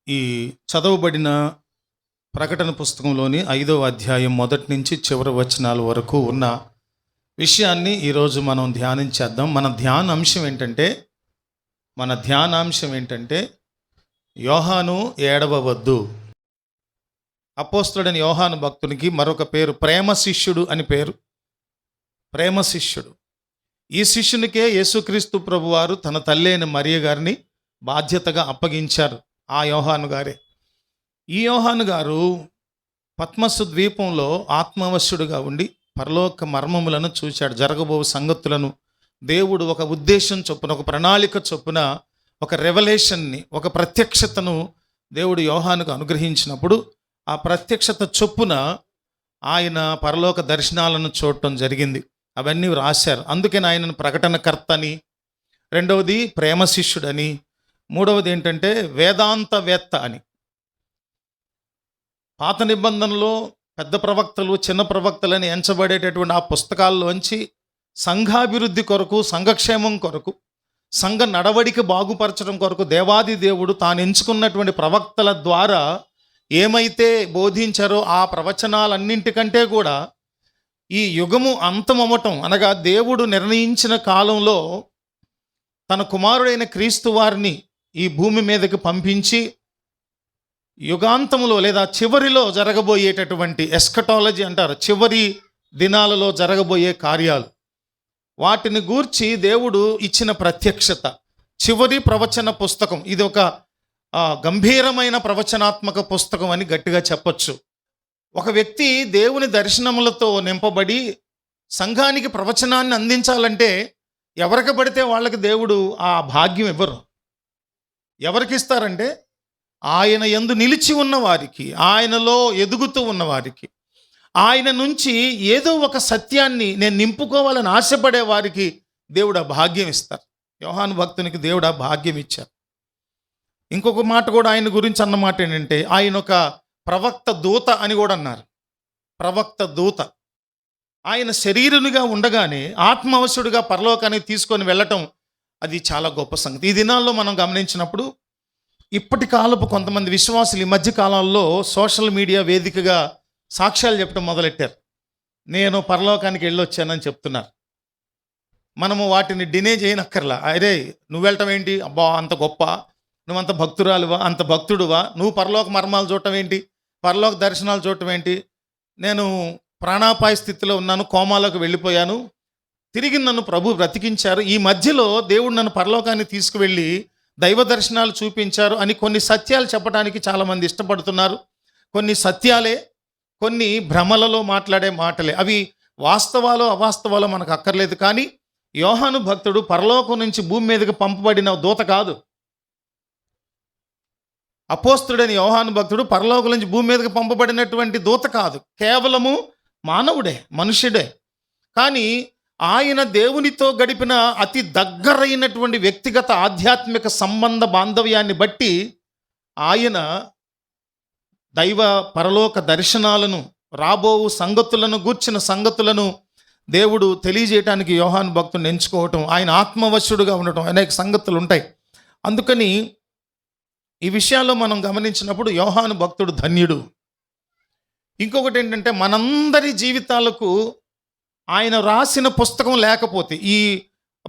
ఈ చదవబడిన ప్రకటన పుస్తకంలోని 5వ అధ్యాయం మొదటి నుంచి చివరి వచనాల వరకు ఉన్న విషయాన్ని ఈరోజు మనం ధ్యానించేద్దాం. మన ధ్యానాంశం ఏంటంటే యోహాను ఏడవవద్దు. అపోస్తలుడైన యోహాను భక్తునికి మరొక పేరు ప్రేమ శిష్యుడు అని పేరు. ప్రేమ శిష్యుడు. ఈ శిష్యునికే యేసుక్రీస్తు ప్రభువారు తన తల్లి అయిన మరియ గారిని బాధ్యతగా అప్పగించారు. ఆ యోహాను గారే. ఈ యోహాను గారు పద్మసు ద్వీపంలో ఆత్మవశ్యుడుగా ఉండి పరలోక మర్మములను చూశాడు. జరగబో సంగతులను దేవుడు ఒక ఉద్దేశం చొప్పున, ఒక ప్రణాళిక చొప్పున, ఒక రెవల్యూషన్ని, ఒక ప్రత్యక్షతను దేవుడు యోహానుకు అనుగ్రహించినప్పుడు ఆ ప్రత్యక్షత చొప్పున ఆయన పరలోక దర్శనాలను చూడటం జరిగింది. అవన్నీ రాశారు. అందుకని ఆయనను ప్రకటనకర్త అని, రెండవది ప్రేమ శిష్యుడని, మూడవది ఏంటంటే వేదాంతవేత్త అని. పాత నిబంధనలో పెద్ద ప్రవక్తలు, చిన్న ప్రవక్తలని ఎంచబడేటటువంటి ఆ పుస్తకాల్లోంచి సంఘాభివృద్ధి కొరకు, సంఘక్షేమం కొరకు, సంఘ నడవడిక బాగుపరచడం కొరకు దేవాది దేవుడు తాను ఎంచుకున్నటువంటి ప్రవక్తల ద్వారా ఏమైతే బోధించారో ఆ ప్రవచనాలన్నింటికంటే కూడా ఈ యుగము అంతమవటం, అనగా దేవుడు నిర్ణయించిన కాలంలో తన కుమారుడైన క్రీస్తు వారిని ఈ భూమి మీదకి పంపించి యుగాంతములో లేదా చివరిలో జరగబోయేటటువంటి ఎస్కటాలజీ అంటారు, చివరి దినాలలో జరగబోయే కార్యాలు, వాటిని గూర్చి దేవుడు ఇచ్చిన ప్రత్యక్షత, చివరి ప్రవచన పుస్తకం. ఇది ఒక గంభీరమైన ప్రవచనాత్మక పుస్తకం అని గట్టిగా చెప్పచ్చు. ఒక వ్యక్తి దేవుని దర్శనములతో నింపబడి సంఘానికి ప్రవచనాన్ని అందించాలంటే ఎవరికి పడితే వాళ్ళకి దేవుడు ఆ భాగ్యం ఇవ్వరు. ఎవరికి ఇస్తారంటే ఆయన యందు నిలిచి ఉన్న వారికి, ఆయనలో ఎదుగుతూ ఉన్నవారికి, ఆయన నుంచి ఏదో ఒక సత్యాన్ని నేను నింపుకోవాలని ఆశపడే వారికి దేవుడు ఆ భాగ్యం ఇస్తారు. యోహాను భక్తునికి దేవుడు ఆ భాగ్యం ఇచ్చారు. ఇంకొక మాట కూడా ఆయన గురించి అన్నమాట ఏంటంటే ఆయన ఒక ప్రవక్త దూత అని కూడా అన్నారు. ప్రవక్త దూత. ఆయన శరీరునిగా ఉండగానే ఆత్మవశుడిగా పరలోకానికి తీసుకొని వెళ్ళటం అది చాలా గొప్ప సంగతి. ఈ దినాల్లో మనం గమనించినప్పుడు ఇప్పటి కాలపు కొంతమంది విశ్వాసులు ఈ మధ్య కాలంలో సోషల్ మీడియా వేదికగా సాక్ష్యాలు చెప్పడం మొదలెట్టారు. నేను పరలోకానికి వెళ్ళొచ్చానని చెప్తున్నారు. మనము వాటిని డినే చేయనక్కర్లా. అరే నువ్వు వెళ్ళటం ఏంటి, అబ్బా అంత గొప్ప, నువ్వంత భక్తురాలువా, అంత భక్తుడువా, నువ్వు పరలోక మర్మాలు చూడటం ఏంటి, పరలోక దర్శనాలు చూడటం ఏంటి, నేను ప్రాణాపాయ స్థితిలో ఉన్నాను, కోమాలోకి వెళ్ళిపోయాను, తిరిగి నన్ను ప్రభు బ్రతికించారు, ఈ మధ్యలో దేవుడు నన్ను పరలోకాన్ని తీసుకువెళ్ళి దైవ దర్శనాలు చూపించారు అని కొన్ని సత్యాలు చెప్పడానికి చాలామంది ఇష్టపడుతున్నారు. కొన్ని సత్యాలే, కొన్ని భ్రమలలో మాట్లాడే మాటలే. అవి వాస్తవాలో అవాస్తవాలో మనకు అక్కర్లేదు. కానీ యోహాను భక్తుడు పరలోకం నుంచి భూమి మీదకి పంపబడిన దూత కాదు. అపోస్తలుడైన యోహాను భక్తుడు పరలోకం నుంచి భూమి మీదకి పంపబడినటువంటి దూత కాదు. కేవలము మానవుడే, మనుష్యుడే. కానీ ఆయన దేవునితో గడిపిన అతి దగ్గరైనటువంటి వ్యక్తిగత ఆధ్యాత్మిక సంబంధ బాంధవ్యాన్ని బట్టి ఆయన దైవ పరలోక దర్శనాలను, రాబోవు సంగతులను గూర్చిన సంగతులను దేవుడు తెలియజేయటానికి యోహాను భక్తుడిని ఎంచుకోవటం, ఆయన ఆత్మవశుడుగా ఉండటం, అనేక సంగతులు ఉంటాయి. అందుకని ఈ విషయాల్లో మనం గమనించినప్పుడు యోహాను భక్తుడు ధన్యుడు. ఇంకొకటి ఏంటంటే మనందరి జీవితాలకు ఆయన రాసిన పుస్తకం లేకపోతే, ఈ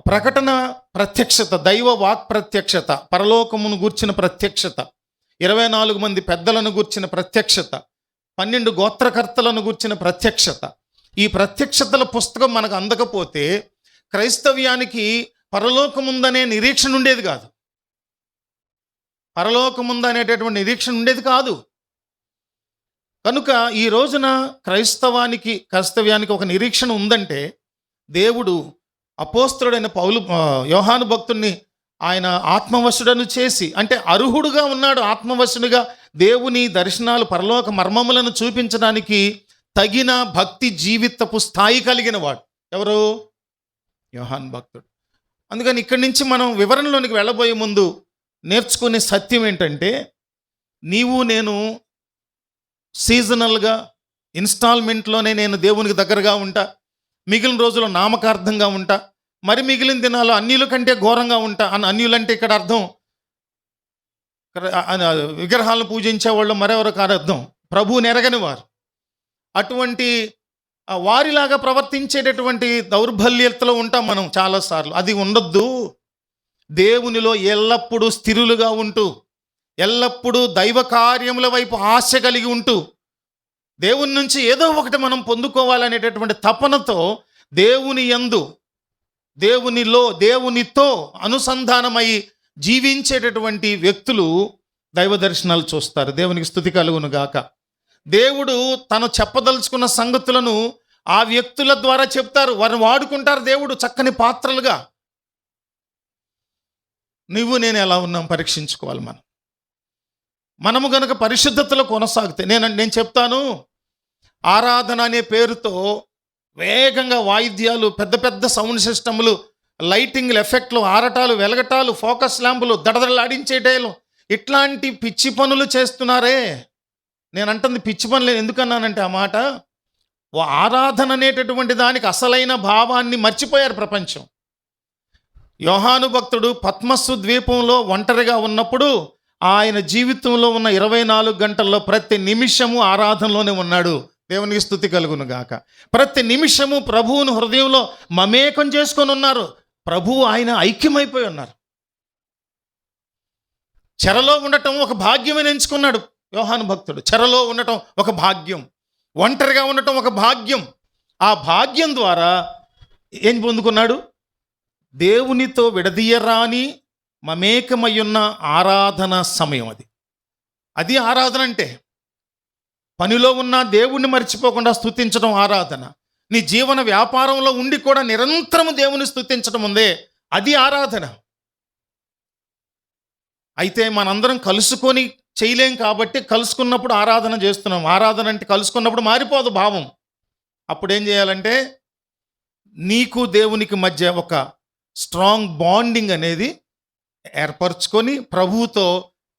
ప్రకటన ప్రత్యక్షత, దైవ వాక్ ప్రత్యక్షత, పరలోకమును గూర్చిన ప్రత్యక్షత, 24 మంది పెద్దలను గూర్చిన ప్రత్యక్షత, 12 గోత్రకర్తలను గూర్చిన ప్రత్యక్షత, ఈ ప్రత్యక్షతల పుస్తకం మనకు అందకపోతే క్రైస్తవ్యానికి పరలోకముందనే నిరీక్షణ ఉండేది కాదు. పరలోకముందనేటటువంటి నిరీక్షణ ఉండేది కాదు. కనుక ఈ రోజున క్రైస్తవ్యానికి ఒక నిరీక్షణ ఉందంటే దేవుడు అపోస్తలుడైన యోహాను భక్తుడిని ఆయన ఆత్మవశుడను చేసి, అంటే అర్హుడుగా ఉన్నాడు, ఆత్మవశునిగా దేవుని దర్శనాలు, పరలోక మర్మములను చూపించడానికి తగిన భక్తి జీవితపు స్థాయి కలిగిన వాడు ఎవరు? యోహాను భక్తుడు. అందుకని ఇక్కడి నుంచి మనం వివరణలోనికి వెళ్ళబోయే ముందు నేర్చుకునే సత్యం ఏంటంటే, నీవు నేను సీజనల్గా, ఇన్స్టాల్మెంట్లోనే నేను దేవునికి దగ్గరగా ఉంటా, మిగిలిన రోజుల్లో నామకార్థంగా ఉంటా, మరి మిగిలిన దినాలు అన్యుల కంటే ఘోరంగా ఉంటా. అన్యులంటే ఇక్కడ అర్థం విగ్రహాలను పూజించే వాళ్ళు మరెవరు కాదు అర్థం, ప్రభువుని ఎరగని వారు. అటువంటి వారిలాగా ప్రవర్తించేటటువంటి దౌర్బల్యతలో ఉంటాం మనం చాలాసార్లు. అది ఉండొద్దు. దేవునిలో ఎల్లప్పుడూ స్థిరులుగా ఉంటూ, ఎల్లప్పుడూ దైవ కార్యముల వైపు ఆశ కలిగి ఉంటూ, దేవుని నుంచి ఏదో ఒకటి మనం పొందుకోవాలనేటటువంటి తపనతో దేవుని యందు, దేవునిలో, దేవునితో అనుసంధానమై జీవించేటటువంటి వ్యక్తులు దైవ దర్శనాలు చూస్తారు. దేవునికి స్తుతి కలుగును గాక. దేవుడు తను చెప్పదలుచుకున్న సంగతులను ఆ వ్యక్తుల ద్వారా చెప్తారు, వారిని వాడుకుంటారు దేవుడు చక్కని పాత్రలుగా. నువ్వు నేను ఎలా ఉన్నాం పరీక్షించుకోవాలి. మనము గనక పరిశుద్ధతలో కొనసాగితే, నేను చెప్తాను, ఆరాధన అనే పేరుతో వేగంగా వాయిద్యాలు, పెద్ద పెద్ద సౌండ్ సిస్టములు, లైటింగ్లు, ఎఫెక్ట్లు, ఆరటాలు, వెలగటాలు, ఫోకస్ ల్యాంపులు, దడదడలాడించేటేలు, ఇట్లాంటి పిచ్చి పనులు చేస్తున్నారే. నేను అంటుంది పిచ్చి పనులు. ఎందుకన్నానంటే ఆ మాట, ఆరాధన అనేటటువంటి దానికి అసలైన భావాన్ని మర్చిపోయారు ప్రపంచం. యోహాను భక్తుడు పద్మస్సు ద్వీపంలో ఒంటరిగా ఉన్నప్పుడు ఆయన జీవితంలో ఉన్న 24 గంటల్లో ప్రతి నిమిషము ఆరాధనలోనే ఉన్నాడు. దేవునికి స్తుతి కలుగును గాక. ప్రతి నిమిషము ప్రభువును హృదయంలో మమేకం చేసుకొని ఉన్నారు. ప్రభువు ఆయన ఐక్యమైపోయి ఉన్నారు. చెరలో ఉండటం ఒక భాగ్యమని ఎంచుకున్నాడు యోహాను భక్తుడు. చెరలో ఉండటం ఒక భాగ్యం, ఒంటరిగా ఉండటం ఒక భాగ్యం. ఆ భాగ్యం ద్వారా ఏం పొందుకున్నాడు? దేవునితో విడదీయరాని మమేకమయ్యున్న ఆరాధన సమయం. అది ఆరాధన అంటే. పనిలో ఉన్న దేవుణ్ణి మర్చిపోకుండా స్తుతించడం ఆరాధన. నీ జీవన వ్యాపారంలో ఉండి కూడా నిరంతరము దేవుని స్తుతించడం ఉందే, అది ఆరాధన. అయితే మనందరం కలుసుకొని చేయలేం కాబట్టి కలుసుకున్నప్పుడు ఆరాధన చేస్తున్నాం. ఆరాధన అంటే కలుసుకున్నప్పుడు మారిపోదు భావం. అప్పుడు ఏం చేయాలంటే, నీకు దేవునికి మధ్య ఒక స్ట్రాంగ్ బాండింగ్ అనేది ఏర్పరచుకొని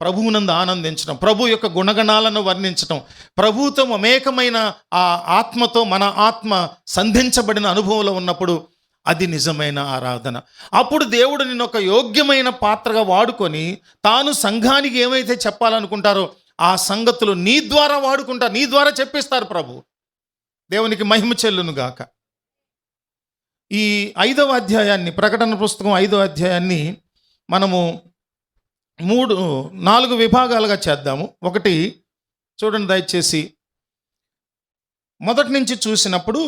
ప్రభువునందు ఆనందించడం, ప్రభు యొక్క గుణగణాలను వర్ణించడం, ప్రభువుతో మమేకమైన ఆ ఆత్మతో మన ఆత్మ సంధించబడిన అనుభవంలో ఉన్నప్పుడు అది నిజమైన ఆరాధన. అప్పుడు దేవుడు నిన్ను ఒక యోగ్యమైన పాత్రగా వాడుకొని తాను సంఘానికి ఏమైతే చెప్పాలనుకుంటారో ఆ సంగతులు నీ ద్వారా వాడుకుంటారు, నీ ద్వారా చెప్పిస్తారు ప్రభు. దేవునికి మహిమ చెల్లును గాక. ఈ 5వ అధ్యాయాన్ని, ప్రకటన పుస్తకం 5వ అధ్యాయాన్ని మనము 4 విభాగాలుగా చేద్దాము. ఒకటి చూడండి దయచేసి, మొదటి నుంచి చూసినప్పుడు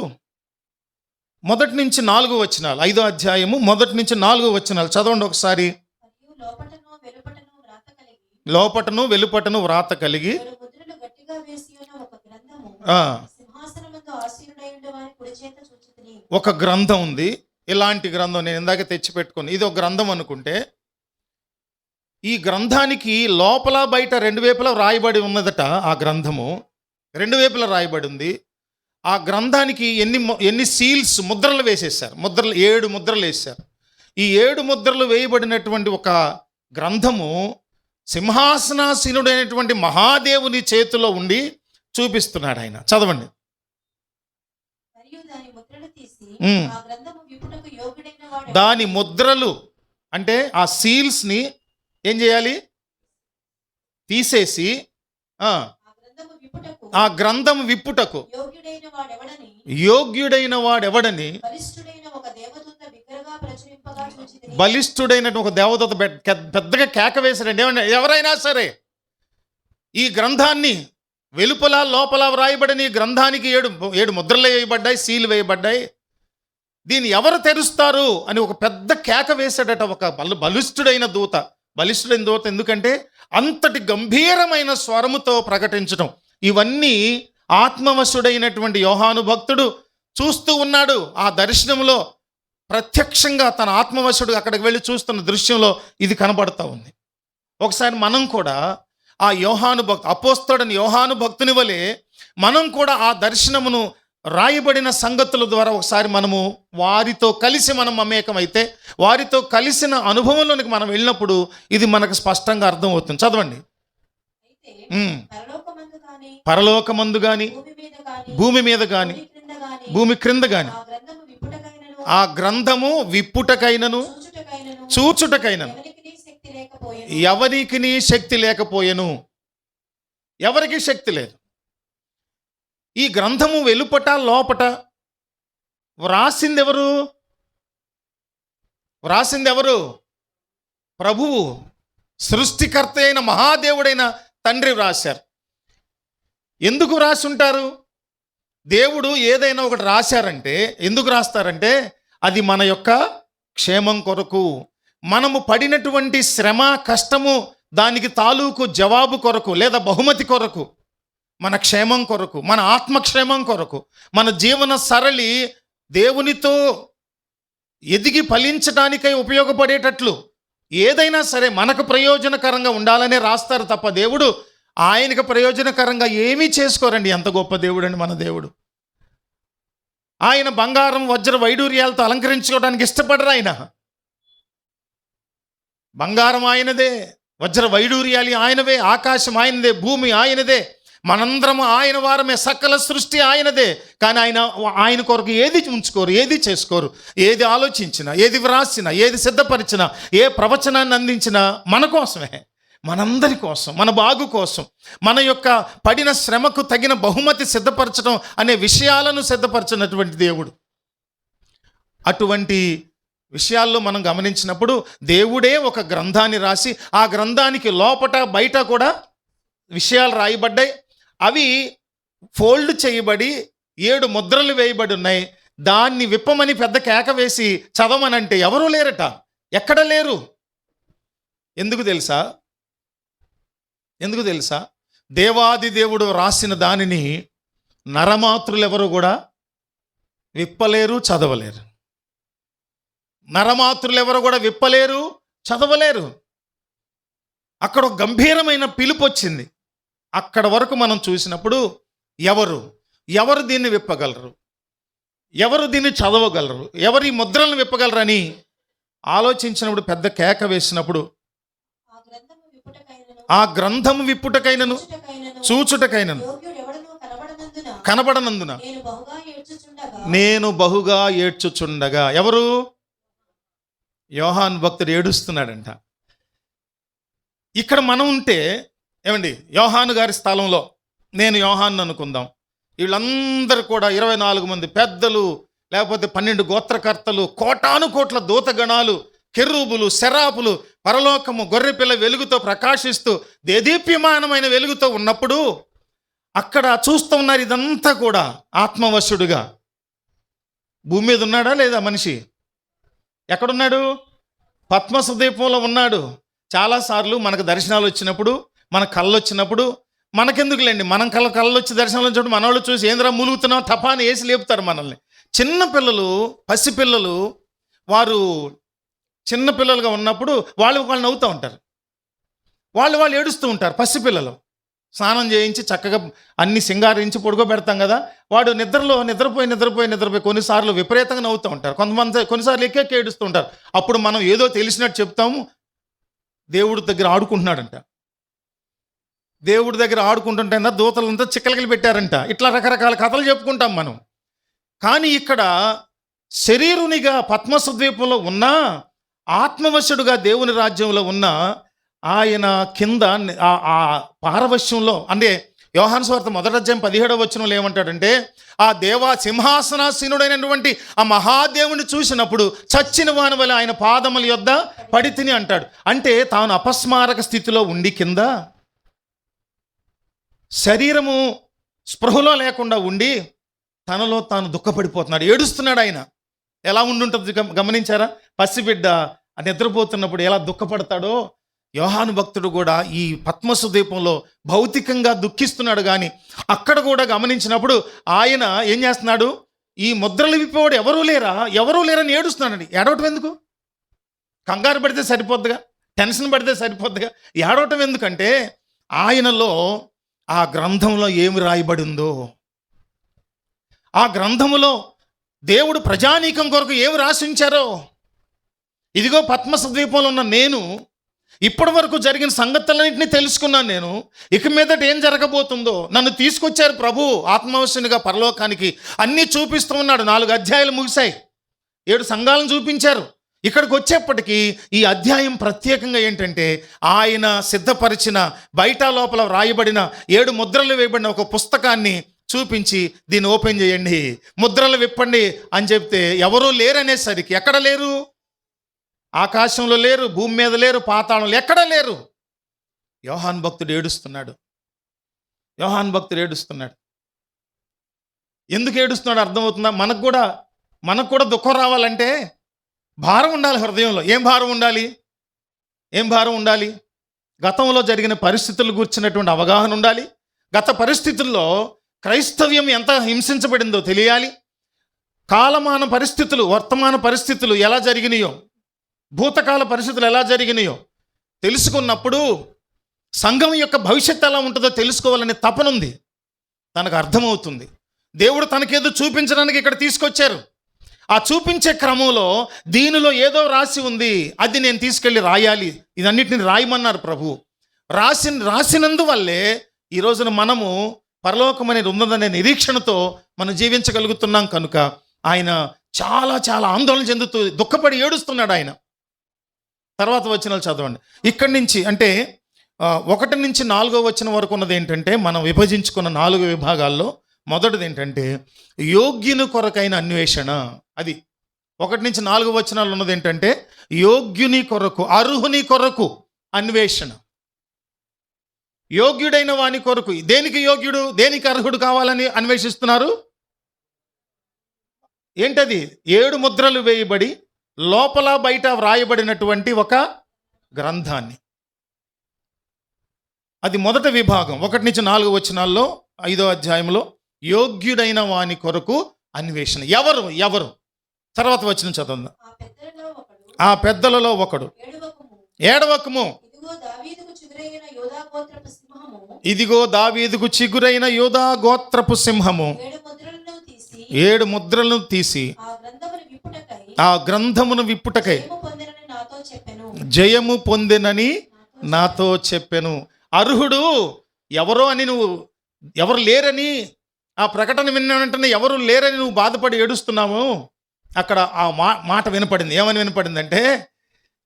మొదటి నుంచి 4 వచనాలు, 5వ అధ్యాయము మొదటి నుంచి 4 వచనాలు చదవండి ఒకసారి. లోపటను వెలుపటను వ్రాత కలిగి ఒక గ్రంథం ఉంది. ఇలాంటి గ్రంథం నేను ఇందాక తెచ్చిపెట్టుకుని, ఇది ఒక గ్రంథం అనుకుంటే, ఈ గ్రంథానికి లోపల బయట 2 వైపులా రాయబడి ఉన్నదట. ఆ గ్రంథము 2 వైపులా రాయబడి ఉంది. ఆ గ్రంథానికి ఎన్ని సీల్స్, ముద్రలు వేసేసారు. 7 ముద్రలు వేశారు. ఈ 7 ముద్రలు వేయబడినటువంటి ఒక గ్రంథము సింహాసనాసీనుడైనటువంటి మహాదేవుని చేతిలో ఉండి చూపిస్తున్నాడు ఆయన. చదవండి. దాని ముద్రలు అంటే ఆ సీల్స్ని ఏం చేయాలి? తీసేసి ఆ గ్రంథం విప్పుటకు యోగ్యుడైన వాడెవడని, బలిష్ఠుడైన ఒక దేవదూత పెద్దగా కేక వేశాడండి. ఎవరైనా సరే ఈ గ్రంథాన్ని వెలుపల లోపల వ్రాయబడిన ఈ గ్రంథానికి 7 ముద్రలు వేయబడ్డాయి, సీలు వేయబడ్డాయి. దీన్ని ఎవరు తెరుస్తారు అని ఒక పెద్ద కేక వేశాడట ఒక బలిష్ఠుడైన దూత. బలిష్ఠుడైన దూత ఎందుకంటే అంతటి గంభీరమైన స్వరముతో ప్రకటించడం. ఇవన్నీ ఆత్మవశుడైనటువంటి యోహాను భక్తుడు చూస్తూ ఉన్నాడు. ఆ దర్శనంలో ప్రత్యక్షంగా తన ఆత్మవశుడు అక్కడికి వెళ్ళి చూస్తున్న దృశ్యంలో ఇది కనబడుతూ ఉంది. ఒకసారి మనం కూడా ఆ యోహాను అపోస్తలుడైన యోహాను భక్తుని వలె మనం కూడా ఆ దర్శనమును, రాయబడిన సంగతుల ద్వారా ఒకసారి మనము వారితో కలిసి మనం మమేకమైతే, వారితో కలిసిన అనుభవంలోనికి మనం వెళ్ళినప్పుడు ఇది మనకు స్పష్టంగా అర్థమవుతుంది. చదవండి. పరలోకమందు గాని, భూమి మీద గాని, భూమి క్రింద గాని ఆ గ్రంథము విప్పుటకైనను చూచుటకైనను ఎవరికి శక్తి లేకపోయెను. ఎవరికి శక్తి లేదు. ఈ గ్రంథము వెలుపట లోపట వ్రాసింది ఎవరు? ప్రభువు, సృష్టికర్త అయిన మహాదేవుడైన తండ్రి వ్రాశారు. ఎందుకు రాసి ఉంటారు? దేవుడు ఏదైనా ఒకటి రాశారంటే ఎందుకు రాస్తారంటే అది మన యొక్క క్షేమం కొరకు, మనము పడినటువంటి శ్రమ కష్టము దానికి తాలూకు జవాబు కొరకు, లేదా బహుమతి కొరకు, మన క్షేమం కొరకు, మన ఆత్మక్షేమం కొరకు, మన జీవన సరళి దేవునితో ఎదిగి ఫలించడానికై ఉపయోగపడేటట్లు ఏదైనా సరే మనకు ప్రయోజనకరంగా ఉండాలనే రాస్తారు తప్ప దేవుడు ఆయనకు ప్రయోజనకరంగా ఏమీ చేసుకోరండి. ఎంత గొప్ప దేవుడు అండి మన దేవుడు. ఆయన బంగారం వజ్ర వైడూర్యాలతో అలంకరించుకోవడానికి ఇష్టపడరు. ఆయన బంగారం ఆయనదే, వజ్ర వైడూర్యాలు ఆయనవే, ఆకాశం ఆయనదే, భూమి ఆయనదే, మనందరము ఆయన వారమే, సకల సృష్టి ఆయనదే. కానీ ఆయన కొరకు ఏది ఉంచుకోరు, ఏది చేసుకోరు. ఏది ఆలోచించినా, ఏది వ్రాసినా, ఏది సిద్ధపరిచినా, ఏ ప్రవచనాన్ని అందించినా మన కోసమే, మనందరి కోసం, మన బాగు కోసం, మన యొక్క పడిన శ్రమకు తగిన బహుమతి సిద్ధపరచడం అనే విషయాలను సిద్ధపరచినటువంటి దేవుడు. అటువంటి విషయాల్లో మనం గమనించినప్పుడు దేవుడే ఒక గ్రంథాన్ని రాసి ఆ గ్రంథానికి లోపట బయట కూడా విషయాలు రాయబడ్డాయి. అవి ఫోల్డ్ చేయబడి 7 ముద్రలు వేయబడి ఉన్నాయి. దాన్ని విప్పమని పెద్ద కేక వేసి చదవమనంటే ఎవరూ లేరట, ఎక్కడ లేరు. ఎందుకు తెలుసా? దేవాది దేవుడు రాసిన దానిని నరమాతృలు ఎవరు కూడా విప్పలేరు, చదవలేరు. నరమాతృలు ఎవరు కూడా విప్పలేరు, చదవలేరు. అక్కడ ఒక గంభీరమైన పిలుపు వచ్చింది. అక్కడ వరకు మనం చూసినప్పుడు ఎవరు దీన్ని విప్పగలరు, ఎవరు దీన్ని చదవగలరు, ఎవరు ఈ ముద్రలను విప్పగలరని ఆలోచించినప్పుడు పెద్ద కేక వేసినప్పుడు ఆ గ్రంథము విప్పుటకైనను చూచుటకైనను కనబడనందున నేను బహుగా ఏడ్చుచుండగా. ఎవరు? యోహాను భక్తుడు ఏడుస్తున్నాడంట. ఇక్కడ మనం ఉంటే ఏమండి, యోహాను గారి స్థలంలో నేను యోహాను అనుకుందాం. వీళ్ళందరూ కూడా 24 మంది పెద్దలు, లేకపోతే 12 గోత్రకర్తలు, కోటాను కోట్ల దూతగణాలు, కెరూబులు, శరాపులు, పరలోకము గొర్రెపిల్ల వెలుగుతో ప్రకాశిస్తూ దేదీప్యమానమైన వెలుగుతో ఉన్నప్పుడు అక్కడ చూస్తూ ఉన్నారు. ఇదంతా కూడా ఆత్మవశుడుగా భూమి మీద ఉన్నాడా లేదా మనిషి? ఎక్కడున్నాడు? పద్మసు ద్వీపంలో ఉన్నాడు. చాలాసార్లు మనకు దర్శనాలు వచ్చినప్పుడు, మన కళ్ళు వచ్చినప్పుడు, మనకెందుకులేండి, మనం కళ్ళు వచ్చి దర్శనాలు వచ్చినప్పుడు మన వాళ్ళు చూసి ఏంద్రా మూలుగుతున్నావు తపాని వేసి లేపుతారు మనల్ని. చిన్నపిల్లలు, పసిపిల్లలు, వారు చిన్నపిల్లలుగా ఉన్నప్పుడు వాళ్ళు నవ్వుతూ ఉంటారు, వాళ్ళు ఏడుస్తూ ఉంటారు. పసిపిల్లలు స్నానం చేయించి చక్కగా అన్ని సింగారించి పడుకోబెడతాం కదా, వాడు నిద్రపోయి కొన్నిసార్లు విపరీతంగా నవ్వుతూ ఉంటారు. కొన్నిసార్లు ఎక్కి ఏడుస్తూ ఉంటారు. అప్పుడు మనం ఏదో తెలిసినట్టు చెప్తాము, దేవుడి దగ్గర ఆడుకుంటున్నాడంట, దేవుడి దగ్గర ఆడుకుంటుంటే దూతలంతా చిక్కలకి పెట్టారంట. ఇట్లా రకరకాల కథలు చెప్పుకుంటాం మనం. కానీ ఇక్కడ శరీరునిగా పద్మసు ద్వీపంలో ఉన్న, ఆత్మవశుడుగా దేవుని రాజ్యంలో ఉన్న ఆయన కింద ఆ పారవశ్యంలో, అంటే యోహాను సువార్త 1వ అధ్యాయం 17వ వచనంలో ఏమంటాడంటే, ఆ దేవా సింహాసనాసీనుడైనటువంటి ఆ మహాదేవుని చూసినప్పుడు చచ్చిన వాని వలె ఆయన పాదముల యొద్ద పడి తిని అంటాడు. అంటే తాను అపస్మారక స్థితిలో ఉండి కింద శరీరము స్పృహలో లేకుండా ఉండి తనలో తాను దుఃఖపడిపోతున్నాడు, ఏడుస్తున్నాడు. ఆయన ఎలా ఉండుంటుంది గమనించారా? పసిబిడ్డ నిద్రపోతున్నప్పుడు ఎలా దుఃఖపడతాడో యోహాను భక్తుడు కూడా ఈ పద్మసు ద్వీపంలో భౌతికంగా దుఃఖిస్తున్నాడు. కానీ అక్కడ కూడా గమనించినప్పుడు ఆయన ఏం చేస్తున్నాడు? ఈ ముద్రలు విప్పేవాడు ఎవరూ లేరని ఏడుస్తున్నాడండి. ఏడవటం ఎందుకు? కంగారు పడితే సరిపోద్దుగా, టెన్షన్ పడితే సరిపోద్దుగా. ఏడవటం ఎందుకంటే ఆయనలో ఆ గ్రంథంలో ఏమి రాయబడి ఉందో, ఆ గ్రంథములో దేవుడు ప్రజానీకం కొరకు ఏమి రాసించారో, ఇదిగో పద్మసు ద్వీపంలో ఉన్న నేను ఇప్పటి వరకు జరిగిన సంగతులన్నింటినీ తెలుసుకున్నాను. నేను ఇక మీదట ఏం జరగబోతుందో నన్ను తీసుకొచ్చారు ప్రభు ఆత్మవశునిగా పరలోకానికి, అన్నీ చూపిస్తూ ఉన్నాడు. 4 అధ్యాయాలు ముగిశాయి, 7 సంఘాలను చూపించారు. ఇక్కడికి వచ్చేప్పటికీ ఈ అధ్యాయం ప్రత్యేకంగా ఏంటంటే ఆయన సిద్ధపరిచిన బయట లోపల రాయబడిన 7 ముద్రలు వేయబడిన ఒక పుస్తకాన్ని చూపించి దీన్ని ఓపెన్ చేయండి, ముద్రలు విప్పండి అని చెప్తే ఎవరూ లేరనేసరికి, ఎక్కడ లేరు? ఆకాశంలో లేరు, భూమి మీద లేరు, పాతాళంలో ఎక్కడా లేరు. యోహాన్ భక్తుడు ఏడుస్తున్నాడు. ఎందుకు ఏడుస్తున్నాడు అర్థమవుతుందా? మనకు కూడా దుఃఖం రావాలంటే భారం ఉండాలి హృదయంలో. ఏం భారం ఉండాలి? గతంలో జరిగిన పరిస్థితులు గురించినటువంటి అవగాహన ఉండాలి. గత పరిస్థితుల్లో క్రైస్తవ్యం ఎంత హింసించబడిందో తెలియాలి. కాలమాన పరిస్థితులు, వర్తమాన పరిస్థితులు ఎలా జరిగినాయో, భూతకాల పరిస్థితులు ఎలా జరిగినాయో తెలుసుకున్నప్పుడు సంఘం యొక్క భవిష్యత్తు ఎలా ఉంటుందో తెలుసుకోవాలనే తపనుంది. తనకు అర్థమవుతుంది. దేవుడు తనకేదో చూపించడానికి ఇక్కడ తీసుకొచ్చారు. ఆ చూపించే క్రమంలో దీనిలో ఏదో రాసి ఉంది, అది నేను తీసుకెళ్ళి రాయాలి, ఇదన్నిటిని రాయమన్నారు ప్రభు. రాసినందువల్లే ఈ రోజున మనము పరలోకం అనేది ఉన్నదనే నిరీక్షణతో మనం జీవించగలుగుతున్నాం. కనుక ఆయన చాలా చాలా ఆందోళన చెందుతూ దుఃఖపడి ఏడుస్తున్నాడు ఆయన. తర్వాత వచనాలు చదవండి. ఇక్కడి నుంచి అంటే 1 నుంచి 4వ వచనం వరకు ఉన్నది ఏంటంటే, మనం విభజించుకున్న 4 విభాగాల్లో మొదటిది ఏంటంటే యోగ్యుని కొరకైన అన్వేషణ. అది 1 నుంచి 4 వచనాలు ఉన్నది ఏంటంటే యోగ్యుని కొరకు, అర్హుని కొరకు అన్వేషణ. యోగ్యుడైన వాని కొరకు. దేనికి యోగ్యుడు, దేనికి అర్హుడు కావాలని అన్వేషిస్తున్నారు? ఏంటది? 7 ముద్రలు వేయబడి లోపల బయట వ్రాయబడినటువంటి ఒక గ్రంథాన్ని. అది మొదటి విభాగం. 1 నుంచి 4 వచనాల్లో 5వ అధ్యాయంలో యోగ్యుడైన వాని కొరకు అన్వేషణ. ఎవరు? తర్వాత వచనం చదువుదాం. ఆ పెద్దలలో ఒకడు, ఏడవకము, ఇదిగో దావీదుకు చిగురైన యూదా గోత్రపు సింహము 7 ముద్రలను తీసి ఆ గ్రంథమును విప్పుటకై జయము పొందెనని నాతో చెప్పెను. అర్హుడు ఎవరో అని ఎవరు లేరని ఆ ప్రకటన విన్న వెంటనే ఎవరు లేరని నువ్వు బాధపడి ఏడుస్తున్నావు. అక్కడ ఆ మాట వినపడింది. ఏమని వినపడిందంటే,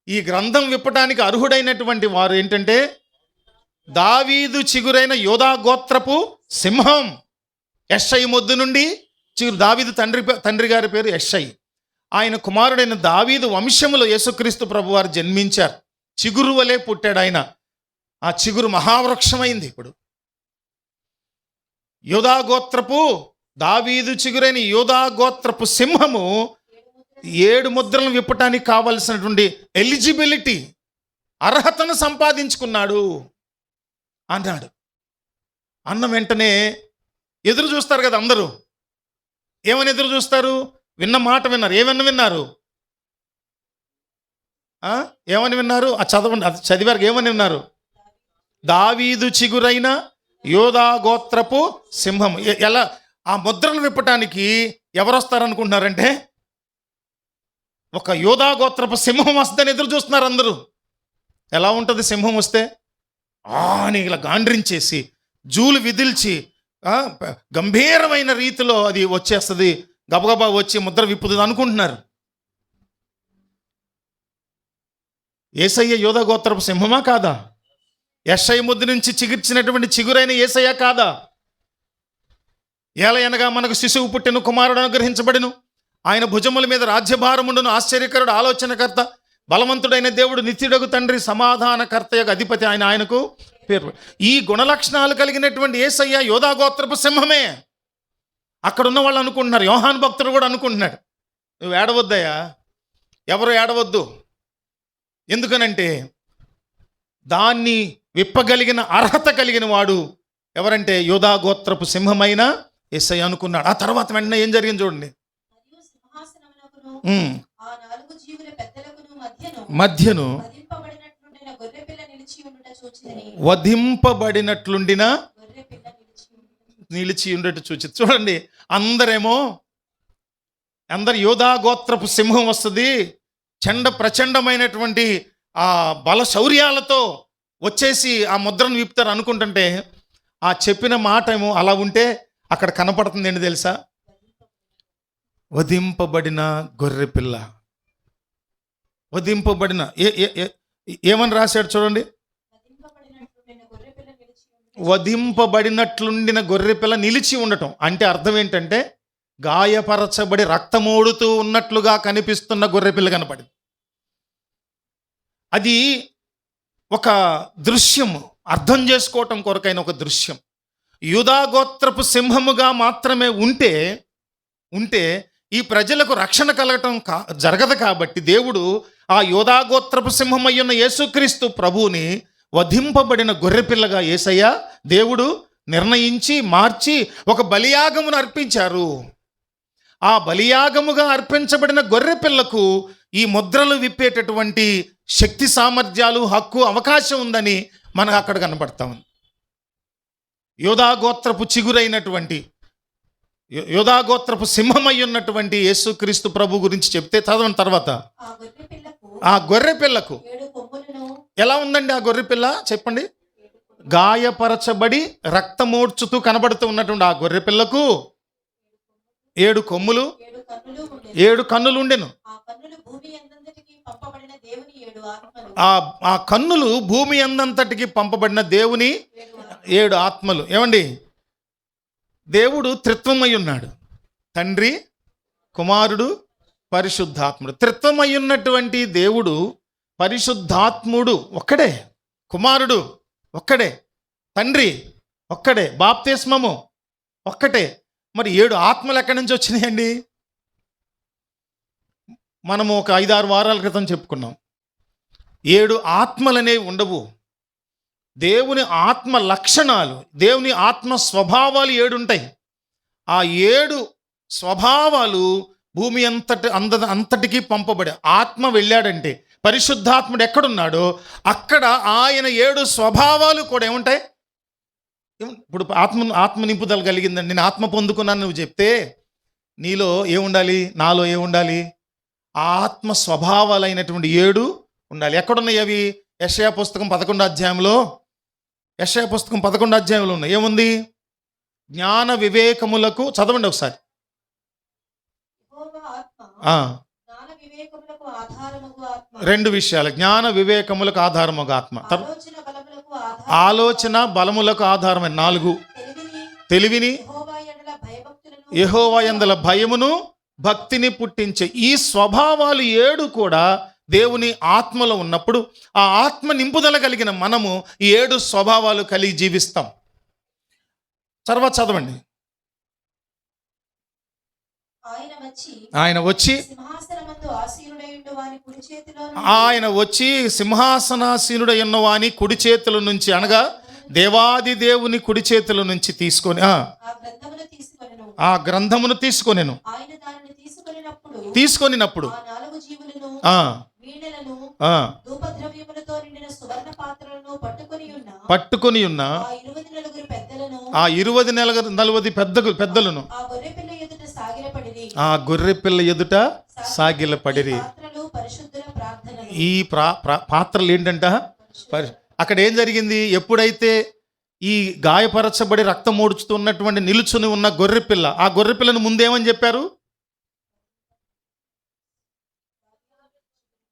ఈ గ్రంథం విప్పటానికి అర్హుడైనటువంటి వారు ఏంటంటే దావీదు చిగురైన యోధా గోత్రపు సింహం. యెషై మొద్దు నుండి దావీదు తండ్రి గారి పేరు యెషై. ఆయన కుమారుడైన దావీదు వంశములో యేసుక్రీస్తు ప్రభువారు జన్మించారు. చిగురు వలె పుట్టాడు ఆయన. ఆ చిగురు మహావృక్షమైంది. ఇప్పుడు యోధా గోత్రపు, దావీదు చిగురైన యోధా గోత్రపు సింహము 7 ముద్రలను విప్పటానికి కావలసినటువంటి ఎలిజిబిలిటీ, అర్హతను సంపాదించుకున్నాడు అన్నాడు. అన్న వెంటనే ఎదురు చూస్తారు కదా అందరూ. ఏమని ఎదురు చూస్తారు? విన్న మాట విన్నారు. ఏమని విన్నారు? ఆ చదవండి. అది చదివారు. ఏమని విన్నారు? దావీదు చిగురైన యోధా గోత్రపు సింహం. ఎలా ఆ ముద్రలు విప్పటానికి ఎవరు వస్తారనుకుంటున్నారంటే, ఒక యోధా గోత్రపు సింహం వస్తుందని ఎదురు చూస్తున్నారు అందరూ. ఎలా ఉంటుంది సింహం వస్తే? అని ఇలా గాండ్రించేసి జూలు విదిల్చి గంభీరమైన రీతిలో అది వచ్చేస్తుంది, గబగబా వచ్చి ముద్ర విప్పుతుంది అనుకుంటున్నారు. యేసయ్య యోధా గోత్రపు సింహమా కాదా? యెషై ముద్దు నుంచి చిగిర్చినటువంటి చిగురైన యేసయ్య కాదా? ఏలయనగా మనకు శిశువు పుట్టెను, కుమారుడు అనుగ్రహించబడెను, ఆయన భుజముల మీద రాజ్యభారముండును, ఆశ్చర్యకరుడు, ఆలోచనకర్త, బలవంతుడైన దేవుడు, నిత్యుడగు తండ్రి, సమాధానకర్త యొక్క అధిపతి ఆయనకు పేరు. ఈ గుణలక్షణాలు కలిగినటువంటి యేసయ్య యోధా గోత్రపు సింహమే. అక్కడ ఉన్న వాళ్ళు అనుకుంటున్నారు, యోహాను భక్తుడు కూడా అనుకుంటున్నాడు, నువ్వు ఏడవద్దయ్యా, ఎవరు ఏడవద్దు. ఎందుకనంటే దాన్ని విప్పగలిగిన అర్హత కలిగిన వాడు ఎవరంటే యోధా గోత్రపు సింహమైన యేసయ్య అనుకున్నాడు. ఆ తర్వాత వెంటనే ఏం జరిగింది చూడండి. మధ్యను వధింపబడినట్లుండిన నిలిచి ఉండేట్టు చూచి. చూడండి, అందరు యోధా గోత్రపు సింహం వస్తుంది, ప్రచండమైనటువంటి ఆ బల శౌర్యాలతో వచ్చేసి ఆ ముద్రను విప్పుతారు అనుకుంటుంటే, ఆ చెప్పిన మాట ఏమో అలా ఉంటే అక్కడ కనపడుతుంది ఏంటి తెలుసా? వధింపబడిన గొర్రెపిల్ల. వధింపబడిన ఏమని రాశాడు చూడండి, వధింపబడినట్లుండిన గొర్రెపిల్ల నిలిచి ఉండటం. అంటే అర్థం ఏంటంటే గాయపరచబడి రక్తమోడుతూ ఉన్నట్లుగా కనిపిస్తున్న గొర్రెపిల్ల కనపడింది. అది ఒక దృశ్యం, అర్థం చేసుకోవటం కొరకైన ఒక దృశ్యం. యూదా గోత్రపు సింహముగా మాత్రమే ఉంటే ఈ ప్రజలకు రక్షణ కలగటం జరగదు. కాబట్టి దేవుడు ఆ యూదా గోత్రపు సింహమయ్యున్న యేసుక్రీస్తు ప్రభువుని వధింపబడిన గొర్రెపిల్లగా యేసయ్య దేవుడు నిర్ణయించి మార్చి ఒక బలియాగమును అర్పించారు. ఆ బలియాగముగా అర్పించబడిన గొర్రెపిల్లకు ఈ ముద్రలు విప్పేటటువంటి శక్తి సామర్థ్యాలు, హక్కు, అవకాశం ఉందని మనకు అక్కడ కనపడతా ఉంది. యూదా గోత్రపు చిగురైనటువంటి, యూదా గోత్రపు సింహమై ఉన్నటువంటి యేసుక్రీస్తు ప్రభు గురించి చెప్తే చదవని తర్వాత ఆ గొర్రెపిల్లకు ఎలా ఉందండి? ఆ గొర్రెపిల్ల చెప్పండి. గాయపరచబడి రక్తమోడ్చుతూ కనబడుతూ ఉన్నటువంటి ఆ గొర్రెపిల్లకు 7 కొమ్ములు 7 కన్నులు ఉండెను. ఆ కన్నులు భూమి అందంతటికి పంపబడిన దేవుని 7 ఆత్మలు. ఏమండి, దేవుడు త్రిత్వమై ఉన్నాడు. తండ్రి, కుమారుడు, పరిశుద్ధాత్ముడు. త్రిత్వమై ఉన్నటువంటి దేవుడు, పరిశుద్ధాత్ముడు ఒక్కడే, కుమారుడు ఒక్కడే, తండ్రి ఒక్కడే, బాప్తిస్మము ఒక్కటే. మరి 7 ఆత్మలు ఎక్కడి నుంచి వచ్చినాయండి? మనము ఒక 5-6 వారాల క్రితం చెప్పుకున్నాం. 7 ఆత్మలనేవి ఉండవు. దేవుని ఆత్మ లక్షణాలు, దేవుని ఆత్మ స్వభావాలు 7 ఉంటాయి. ఆ 7 స్వభావాలు భూమి అంతటికి పంపబడి ఆత్మ వెళ్ళాడంటే, పరిశుద్ధాత్ముడు ఎక్కడున్నాడో అక్కడ ఆయన 7 స్వభావాలు కూడా ఏముంటాయి? ఇప్పుడు ఆత్మ నింపుదల కలిగిందండి, నేను ఆత్మ పొందుకున్నాను నువ్వు చెప్తే నీలో ఏముండాలి, నాలో ఏముండాలి? ఆత్మ స్వభావాలైనటువంటి 7 ఉండాలి. ఎక్కడున్నాయి అవి? యెషయా పుస్తకం 11వ అధ్యాయంలో, యెషయా పుస్తకం 11వ అధ్యాయంలో ఉన్నాయి. ఏముంది? జ్ఞాన వివేకములకు, చదవండి ఒకసారి. 2 విషయాలు. జ్ఞాన వివేకములకు ఆధారముగా ఆత్మ, ఆలోచన బలములకు ఆధారమైన 4. తెలివిని, యెహోవా యందల భయమును, భక్తిని పుట్టించే ఈ స్వభావాలు 7 కూడా దేవుని ఆత్మలో ఉన్నప్పుడు ఆ ఆత్మ నింపుదల కలిగిన మనము ఈ 7 స్వభావాలు కలిగి జీవిస్తాం. తర్వాత చదవండి. ఆయన వచ్చి సింహాసనాసీనుడై ఉన్నవాని కుడి చేతుల నుంచి, అనగా దేవాది దేవుని కుడి చేతుల నుంచి తీసుకొని ఆ గ్రంథమును తీసుకొనినప్పుడు పట్టుకొని ఉన్న ఆ 20 పెద్దలను ఆ గొర్రెపిల్ల ఎదుట సాగిలపడిరి. ఈ పాత్రలు ఏంటంట? అక్కడ ఏం జరిగింది? ఎప్పుడైతే ఈ గాయపరచబడి రక్తం ఓడుచుతున్నటువంటి నిలుచుని ఉన్న గొర్రెపిల్ల, ఆ గొర్రెపిల్లను ముందేమని చెప్పారు?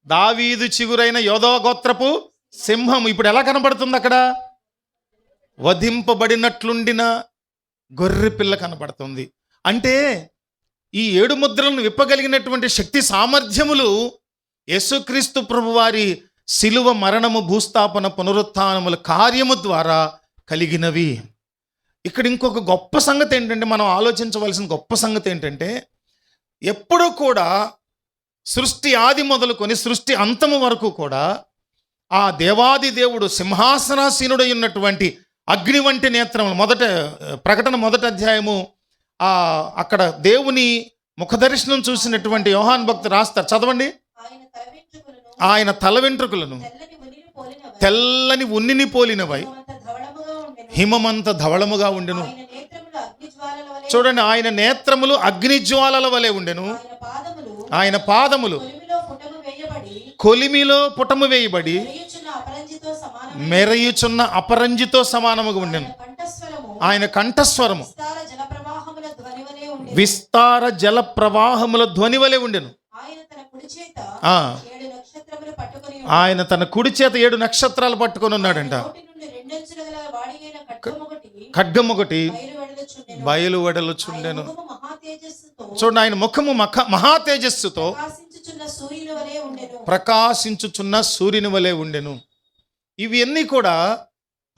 దావీదు చిగురైన యోధా గోత్రపు సింహం. ఇప్పుడు ఎలా కనబడుతుంది అక్కడ? వధింపబడినట్లుండిన గొర్రెపిల్ల కనబడుతుంది. అంటే ఈ 7 ముద్రలను విప్పగలిగినటువంటి శక్తి సామర్థ్యములు యేసుక్రీస్తు ప్రభువారి శిలువ మరణము, భూస్థాపన, పునరుత్థానముల కార్యము ద్వారా కలిగినవి. ఇక్కడ ఇంకొక గొప్ప సంగతి ఏంటంటే, మనం ఆలోచించవలసిన గొప్ప సంగతి ఏంటంటే, ఎప్పుడూ కూడా సృష్టి ఆది మొదలుకొని సృష్టి అంతము వరకు కూడా ఆ దేవాది దేవుడు సింహాసనాసీనుడై ఉన్నటువంటి అగ్ని వంటి నేత్రములు, ప్రకటన 1వ అధ్యాయము అక్కడ దేవుని ముఖదర్శనం చూసినటువంటి యోహాన్ భక్తుడు రాస్తారు, చదవండి. ఆయన తల వెంట్రుకలను తెల్లని ఉన్నిని పోలినవై హిమమంత ధవళముగా ఉండెను. చూడండి, ఆయన నేత్రములు అగ్ని జ్వాలల వలె ఉండెను. ఆయన పాదములు కొలిమిలో పుటము వేయబడి మెరయుచున్న అపరంజితో సమానముగా ఉండెను. ఆయన కంఠస్వరము విస్తార జల ప్రవాహముల ధ్వని వలె ఉండెను. నక్షత్రములు పట్టుకొని ఆయన తన కుడి చేత 7 నక్షత్రాలు పట్టుకొని ఉన్నాడంట. నోటి నుండి రెండంచుల గల వాడి అయిన ఖడ్గం ఒకటి బయలువెడలుచుండెను. బయలువెడలుచుండెను. ఆయన ముఖము మహా తేజస్సుతో చూడండి, ఆయన ముఖము మహా తేజస్సుతో ప్రకాశించుచున్న సూర్యుని వలె ఉండెను. ప్రకాశించుచున్న సూర్యుని వలె ఉండెను. ఇవన్నీ కూడా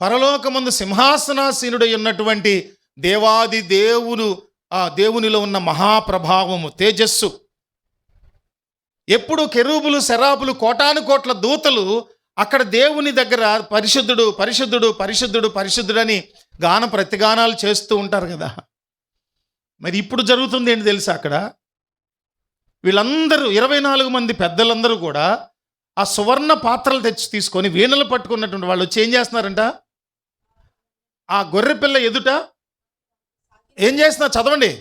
పరలోకమందు సింహాసనాసీనుడై ఉన్నటువంటి దేవాది దేవుడు, ఆ దేవునిలో ఉన్న మహాప్రభావము, తేజస్సు. ఎప్పుడు కెరూబులు శరాబులు కోటాను కోట్ల దూతలు అక్కడ దేవుని దగ్గర పరిశుద్ధుడు పరిశుద్ధుడు పరిశుద్ధుడు పరిశుద్ధుడని ప్రతిగానాలు చేస్తూ ఉంటారు కదా. మరి ఇప్పుడు జరుగుతుంది ఏంటి తెలుసా? అక్కడ వీళ్ళందరూ 24 మంది పెద్దలందరూ కూడా ఆ సువర్ణ పాత్రలు తీసుకొని వీణలు పట్టుకున్నటువంటి వాళ్ళు వచ్చి ఏం చేస్తున్నారంట? ఆ గొర్రె పిల్ల ఎదుట ఏం చేస్తున్నారు? చదవండి.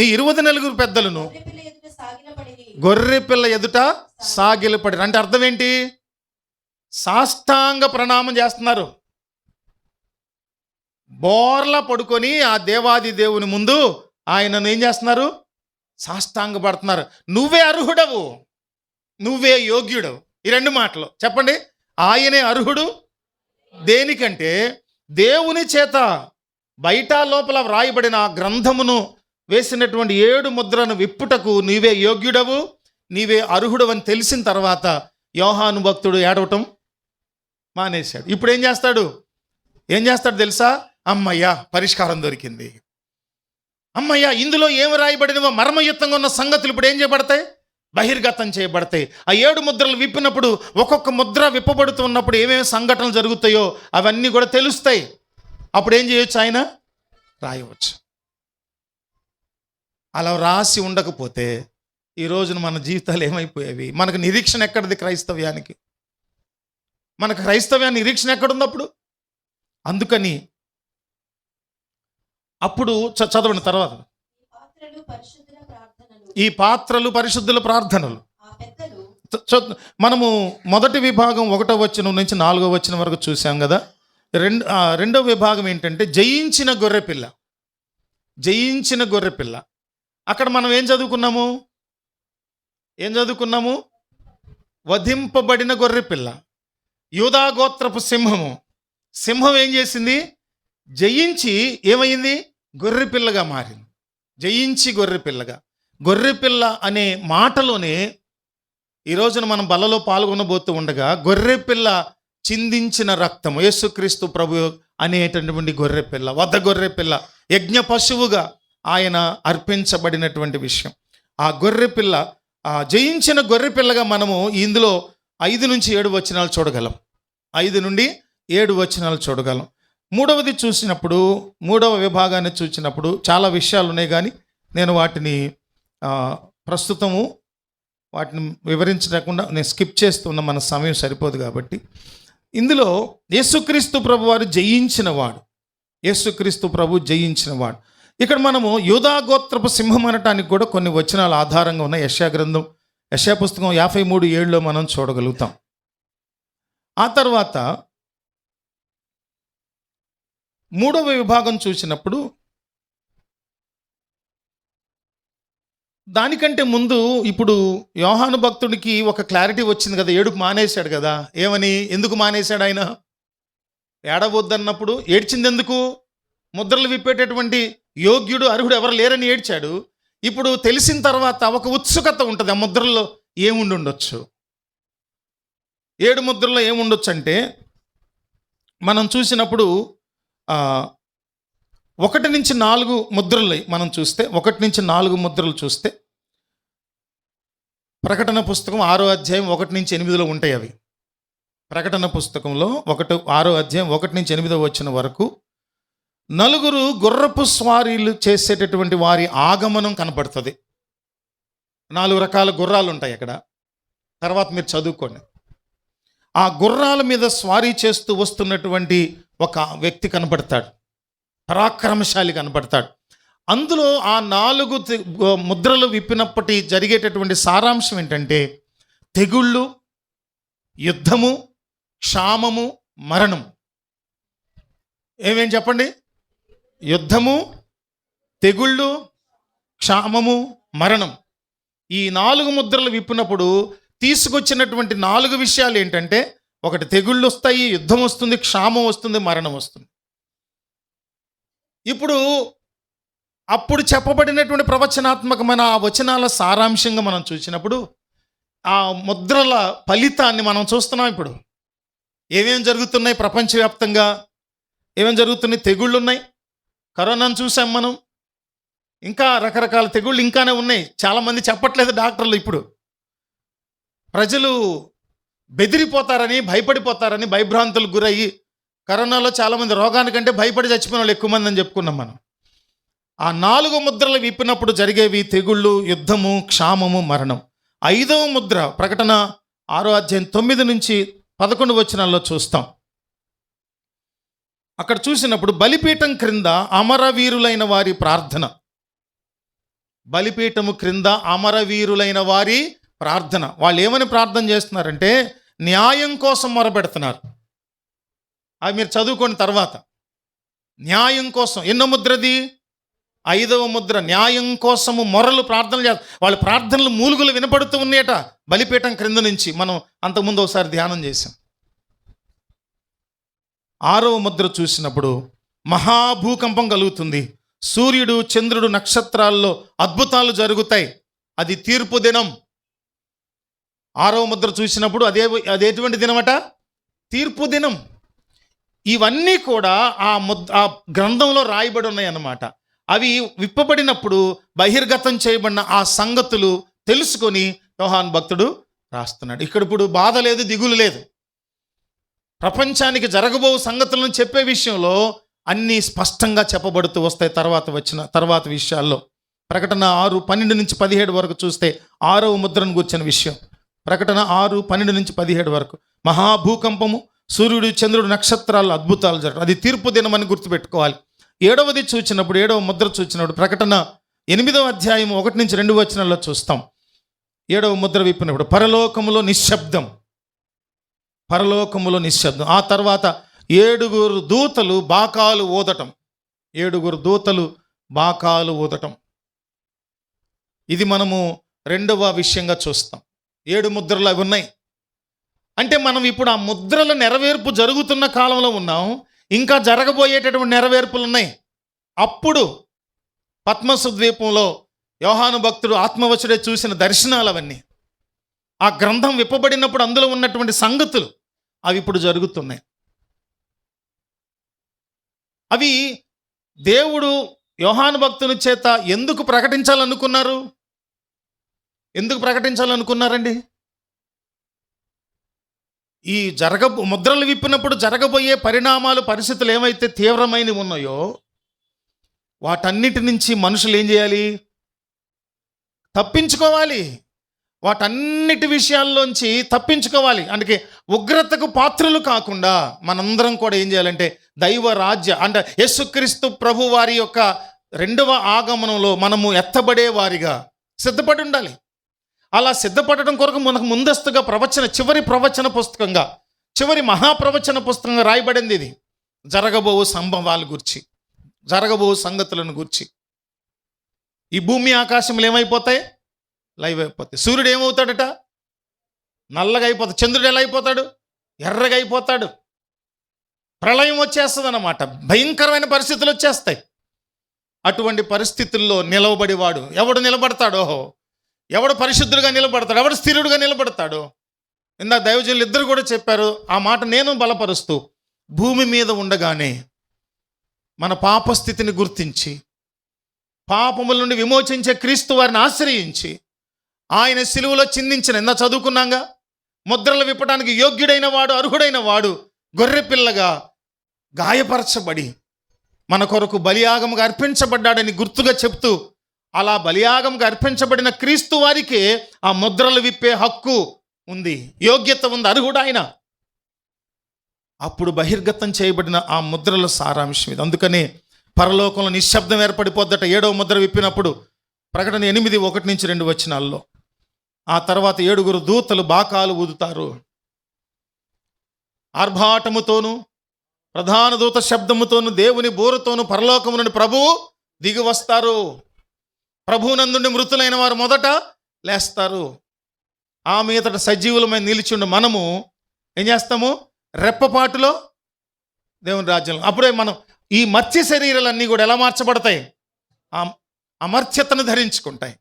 ఈ 24 పెద్దలను గొర్రె పిల్ల ఎదుట సాగిలపడి, అంటే అర్థం ఏంటి? సాష్టాంగ ప్రణామం చేస్తున్నారు. బోర్లా పడుకొని ఆ దేవాది దేవుని ముందు ఆయనను ఏం చేస్తున్నారు? సాష్టాంగ పడుతున్నారు. నువ్వే అర్హుడవు, నువ్వే యోగ్యుడవు. ఈ 2 మాటలు చెప్పండి. ఆయనే అర్హుడు దేనికంటే దేవుని చేత బయట లోపల వ్రాయబడిన ఆ గ్రంథమును వేసినటువంటి 7 ముద్రను విప్పుటకు నీవే యోగ్యుడవు, నీవే అర్హుడవు అని తెలిసిన తర్వాత యోహాను భక్తుడు ఏడవటం మానేశాడు. ఇప్పుడు ఏం చేస్తాడు తెలుసా? అమ్మయ్యా, పరిష్కారం దొరికింది. అమ్మయ్యా, ఇందులో ఏమి రాయబడినవో మర్మయుక్తంగా ఉన్న సంగతులు ఇప్పుడు ఏం చేయబడతాయి? బహిర్గతం చేయబడతాయి. ఆ 7 ముద్రలు విప్పినప్పుడు ఒక్కొక్క ముద్ర విప్పబడుతున్నప్పుడు ఏమేమి సంఘటనలు జరుగుతాయో అవన్నీ కూడా తెలుస్తాయి. అప్పుడు ఏం చేయొచ్చు? ఆయన రాయవచ్చు. అలా రాసి ఉండకపోతే ఈ రోజున మన జీవితాలు ఏమైపోయేవి? మనకు నిరీక్షణ ఎక్కడిది? క్రైస్తవ్యానికి మనకు క్రైస్తవ్యాన్ని నిరీక్షణ ఎక్కడుంది అప్పుడు? అందుకని అప్పుడు చదవండి తర్వాత. ఈ పాత్రలు పరిశుద్ధుల ప్రార్థనలు. మనము మొదటి విభాగం 1వ వచనం నుంచి 4వ వచనం వరకు చూసాం కదా. రెండవ విభాగం ఏంటంటే జయించిన గొర్రెపిల్ల. జయించిన గొర్రెపిల్ల. అక్కడ మనం ఏం చదువుకున్నాము? వధింపబడిన గొర్రెపిల్ల, యూదా గోత్రపు సింహము. సింహం ఏం చేసింది? జయించి ఏమైంది? గొర్రెపిల్లగా మారింది. జయించి గొర్రెపిల్లగా. గొర్రెపిల్ల అనే మాటలోనే ఈ రోజున మనం బలలో పాల్గొనబోతూ ఉండగా గొర్రెపిల్ల చిందించిన రక్తము, యేసుక్రీస్తు ప్రభు అనేటటువంటి గొర్రెపిల్ల, వధ గొర్రెపిల్ల, యజ్ఞ పశువుగా ఆయన అర్పించబడినటువంటి విషయం. ఆ గొర్రెపిల్ల, ఆ జయించిన గొర్రెపిల్లగా మనము ఇందులో 5 నుంచి 7 వచనాలు చూడగలం. 5 నుండి 7 వచనాలు చూడగలం. మూడవది చూసినప్పుడు, 3వ విభాగాన్ని చూసినప్పుడు చాలా విషయాలు ఉన్నాయి, కానీ నేను వాటిని ప్రస్తుతము వాటిని వివరించకుండా నేను స్కిప్ చేస్తున్న, మన సమయం సరిపోదు కాబట్టి. ఇందులో యేసుక్రీస్తు ప్రభు వారు జయించినవాడు, యేసుక్రీస్తు ప్రభు జయించినవాడు. ఇక్కడ మనము యూదా గోత్రపు సింహం అనటానికి కూడా కొన్ని వచనాలు ఆధారంగా ఉన్న యెషయా పుస్తకం 53:7 మనం చూడగలుగుతాం. ఆ తర్వాత 3వ విభాగం చూసినప్పుడు దానికంటే ముందు ఇప్పుడు యోహాను భక్తుడికి ఒక క్లారిటీ వచ్చింది కదా. ఏడుపు మానేశాడు కదా. ఏమని, ఎందుకు మానేశాడు? ఆయన ఏడవద్దన్నప్పుడు ఏడ్చింది ఎందుకు? ముద్రలు విప్పేటటువంటి యోగ్యుడు అర్హుడు ఎవరు లేరని ఏడ్చాడు. ఇప్పుడు తెలిసిన తర్వాత ఒక ఉత్సుకత ఉంటుంది. ఆ ముద్రల్లో ఏముండొచ్చు? 7 ముద్రల్లో ఏముండొచ్చు అంటే మనం చూసినప్పుడు 1 నుంచి 4 ముద్రలు మనం చూస్తే, 1 నుంచి 4 ముద్రలు చూస్తే ప్రకటన పుస్తకం 6వ అధ్యాయం 1 నుంచి 8లో ఉంటాయి అవి. ప్రకటన పుస్తకంలో 6వ అధ్యాయం 1 నుంచి 8 వచ్చిన వరకు 4 గుర్రపు స్వారీలు చేసేటటువంటి వారి ఆగమనం కనపడుతుంది. 4 రకాల గుర్రాలు ఉంటాయి అక్కడ. తర్వాత మీరు చదువుకోండి. ఆ గుర్రాల మీద స్వారీ చేస్తూ వస్తున్నటువంటి ఒక వ్యక్తి కనపడతాడు, పరాక్రమశాలి కనపడతాడు. అందులో ఆ 4 ముద్రలు విప్పినప్పటి జరిగేటటువంటి సారాంశం ఏంటంటే తెగుళ్ళు, యుద్ధము, క్షామము, మరణం. ఏమేం చెప్పండి? యుద్ధము, తెగుళ్ళు, క్షామము, మరణం. ఈ 4 ముద్రలు విప్పినప్పుడు తీసుకొచ్చినటువంటి 4 విషయాలు ఏంటంటే, ఒకటి తెగుళ్ళు వస్తాయి, యుద్ధం వస్తుంది, క్షామం వస్తుంది, మరణం వస్తుంది. ఇప్పుడు అప్పుడు చెప్పబడినటువంటి ప్రవచనాత్మకమైన ఆ వచనాల సారాంశంగా మనం చూసినప్పుడు ఆ ముద్రల ఫలితాన్ని మనం చూస్తున్నాం. ఇప్పుడు ఏమేమి జరుగుతున్నాయి ప్రపంచవ్యాప్తంగా, ఏమేమి జరుగుతున్నాయి? తెగుళ్ళు ఉన్నాయి, కరోనాను చూసాం మనం, ఇంకా రకరకాల తెగుళ్ళు ఇంకానే ఉన్నాయి. చాలామంది చెప్పట్లేదు డాక్టర్లు. ఇప్పుడు ప్రజలు బెదిరిపోతారని, భయపడిపోతారని, భయభ్రాంతులకు గురయ్యి కరోనాలో చాలామంది రోగానికంటే భయపడి చచ్చిపోయిన వాళ్ళు ఎక్కువ మంది అని చెప్పుకున్నాం మనం. ఆ 4 ముద్రలు విప్పినప్పుడు జరిగేవి తెగుళ్ళు, యుద్ధము, క్షామము, మరణం. 5వ ముద్ర ప్రకటన 6వ అధ్యాయం 9 నుంచి 11 వచనాల్లో చూస్తాం. అక్కడ చూసినప్పుడు బలిపీఠం క్రింద అమరవీరులైన వారి ప్రార్థన. బలిపీఠము క్రింద అమరవీరులైన వారి ప్రార్థన. వాళ్ళు ఏమని ప్రార్థన చేస్తున్నారంటే న్యాయం కోసం మొరపెడుతున్నారు. అవి మీరు చదువుకోండి తర్వాత. న్యాయం కోసం. ఎన్నో ముద్రది? 5వ ముద్ర. న్యాయం కోసము మొరలు ప్రార్థనలు చేస్తారు. వాళ్ళ ప్రార్థనలు మూలుగులు వినపడుతూ ఉన్నాయట బలిపీఠం క్రింద నుంచి. మనం అంతకుముందు ఒకసారి ధ్యానం చేశాం. 6వ ముద్ర చూసినప్పుడు మహాభూకంపం కలుగుతుంది. సూర్యుడు, చంద్రుడు, నక్షత్రాల్లో అద్భుతాలు జరుగుతాయి. అది తీర్పు దినం. 6వ ముద్ర చూసినప్పుడు అదేటువంటి దినమట? తీర్పు దినం. ఇవన్నీ కూడా ఆ గ్రంథంలో రాయబడి ఉన్నాయి అన్నమాట. అవి విప్పబడినప్పుడు బహిర్గతం చేయబడిన ఆ సంగతులు తెలుసుకొని యోహాను భక్తుడు రాస్తున్నాడు. ఇక్కడ ఇప్పుడు బాధ లేదు, దిగులు లేదు. ప్రపంచానికి జరగబో సంగతులను చెప్పే విషయంలో అన్నీ స్పష్టంగా చెప్పబడుతూ వస్తాయి తర్వాత విషయాల్లో. ప్రకటన 6:12 నుంచి 17 వరకు చూస్తే 6వ ముద్రను గుర్చిన విషయం. ప్రకటన 6:12 నుంచి 17 వరకు మహాభూకంపము, సూర్యుడు, చంద్రుడు, నక్షత్రాలు, అద్భుతాలు జరగడం. అది తీర్పు దినం అని గుర్తుపెట్టుకోవాలి. 7వది చూచినప్పుడు, 7వ ముద్ర చూచినప్పుడు ప్రకటన 8వ అధ్యాయం 1 నుంచి 2 వచనాల్లో చూస్తాం. 7వ ముద్ర విప్పినప్పుడు పరలోకములో నిశ్శబ్దం. పరలోకములో నిశ్శబ్దం. ఆ తర్వాత 7 దూతలు బాకాలు ఊదటం. 7 దూతలు బాకాలు ఊదటం. ఇది మనము 2వ విషయంగా చూస్తాం. 7 ముద్రలు అవి ఉన్నాయి. అంటే మనం ఇప్పుడు ఆ ముద్రల నెరవేర్పు జరుగుతున్న కాలంలో ఉన్నాం. ఇంకా జరగబోయేటటువంటి నెరవేర్పులు ఉన్నాయి. అప్పుడు పద్మసు ద్వీపంలో యోహాను భక్తుడు ఆత్మవశుడే చూసిన దర్శనాలు అవన్నీ, ఆ గ్రంథం విప్పబడినప్పుడు అందులో ఉన్నటువంటి సంగతులు అవి ఇప్పుడు జరుగుతున్నాయి. అవి దేవుడు యోహాను భక్తుని చేత ఎందుకు ప్రకటించాలనుకున్నారు? ఎందుకు ప్రకటించాలనుకున్నారండి? ఈ ముద్రలు విప్పినప్పుడు జరగబోయే పరిణామాలు, పరిస్థితులు ఏమైతే తీవ్రమైనవి ఉన్నాయో వాటన్నిటి నుంచి మనుషులు ఏం చేయాలి? తప్పించుకోవాలి. వాటన్నిటి విషయాల్లోంచి తప్పించుకోవాలి. అందుకే ఉగ్రతకు పాత్రలు కాకుండా మనందరం కూడా ఏం చేయాలంటే దైవ రాజ్య అంటే యేసుక్రీస్తు ప్రభు వారి యొక్క 2వ ఆగమనంలో మనము ఎత్తబడే వారిగా సిద్ధపడి ఉండాలి. అలా సిద్ధపడడం కొరకు మనకు ముందస్తుగా చివరి ప్రవచన పుస్తకంగా, చివరి మహాప్రవచన పుస్తకంగా రాయబడింది ఇది. జరగబో సంభవాల గురించి, జరగబో సంగతులను గురించి. ఈ భూమి ఆకాశములు ఏమైపోతాయి? లైవ్ అయిపోతాయి. సూర్యుడు ఏమవుతాడట? నల్లగా అయిపోతాడు. చంద్రుడు ఎలా అయిపోతాడు? ఎర్రగా అయిపోతాడు. ప్రళయం వచ్చేస్తుంది అన్నమాట. భయంకరమైన పరిస్థితులు వచ్చేస్తాయి. అటువంటి పరిస్థితుల్లో నిలవబడివాడు ఎవడు నిలబడతాడో, ఎవడు పరిశుద్ధుడుగా నిలబడతాడు, ఎవడు స్థిరుడుగా నిలబడతాడో. ఇందాక దైవజనులు ఇద్దరు కూడా చెప్పారు ఆ మాట. నేను బలపరుస్తూ, భూమి మీద ఉండగానే మన పాపస్థితిని గుర్తించి పాపముల నుండి విమోచించే క్రీస్తు వారిని ఆశ్రయించి ఆయన సిలువలో చిందించిన, ఇందా చదువుకున్నాగా, ముద్రలు విప్పడానికి యోగ్యుడైన వాడు, అర్హుడైన వాడు గొర్రెపిల్లగా గాయపరచబడి మన కొరకు బలియాగముగా అర్పించబడ్డాడని గుర్తుగా చెప్తూ, అలా బలియాగంగా అర్పించబడిన క్రీస్తు వారికే ఆ ముద్రలు విప్పే హక్కు ఉంది, యోగ్యత ఉంది, అర్హుడు ఆయన. అప్పుడు బహిర్గతం చేయబడిన ఆ ముద్రల సారాంశం ఇది. అందుకనే పరలోకంలో నిశ్శబ్దం ఏర్పడిపోద్దట 7వ ముద్ర విప్పినప్పుడు. ప్రకటన 8:1 నుంచి 2 వచనాల్లో. ఆ తర్వాత 7 దూతలు బాకాలు ఊదుతారు. ఆర్భాటముతోనూ ప్రధాన దూత శబ్దముతోనూ దేవుని బోరుతోనూ పరలోకము నుండి ప్రభువు దిగి వస్తారు. ప్రభువునందుండి మృతులైన వారు మొదట లేస్తారు. ఆ మీదట సజీవులమైన నిలిచిండు మనము ఏం చేస్తాము? రెప్పపాటులో దేవుని రాజ్యంలో. అప్పుడే మనం ఈ మత్స్య శరీరాలన్నీ కూడా ఎలా మార్చబడతాయి? అమర్త్యతను ధరించుకుంటాయి,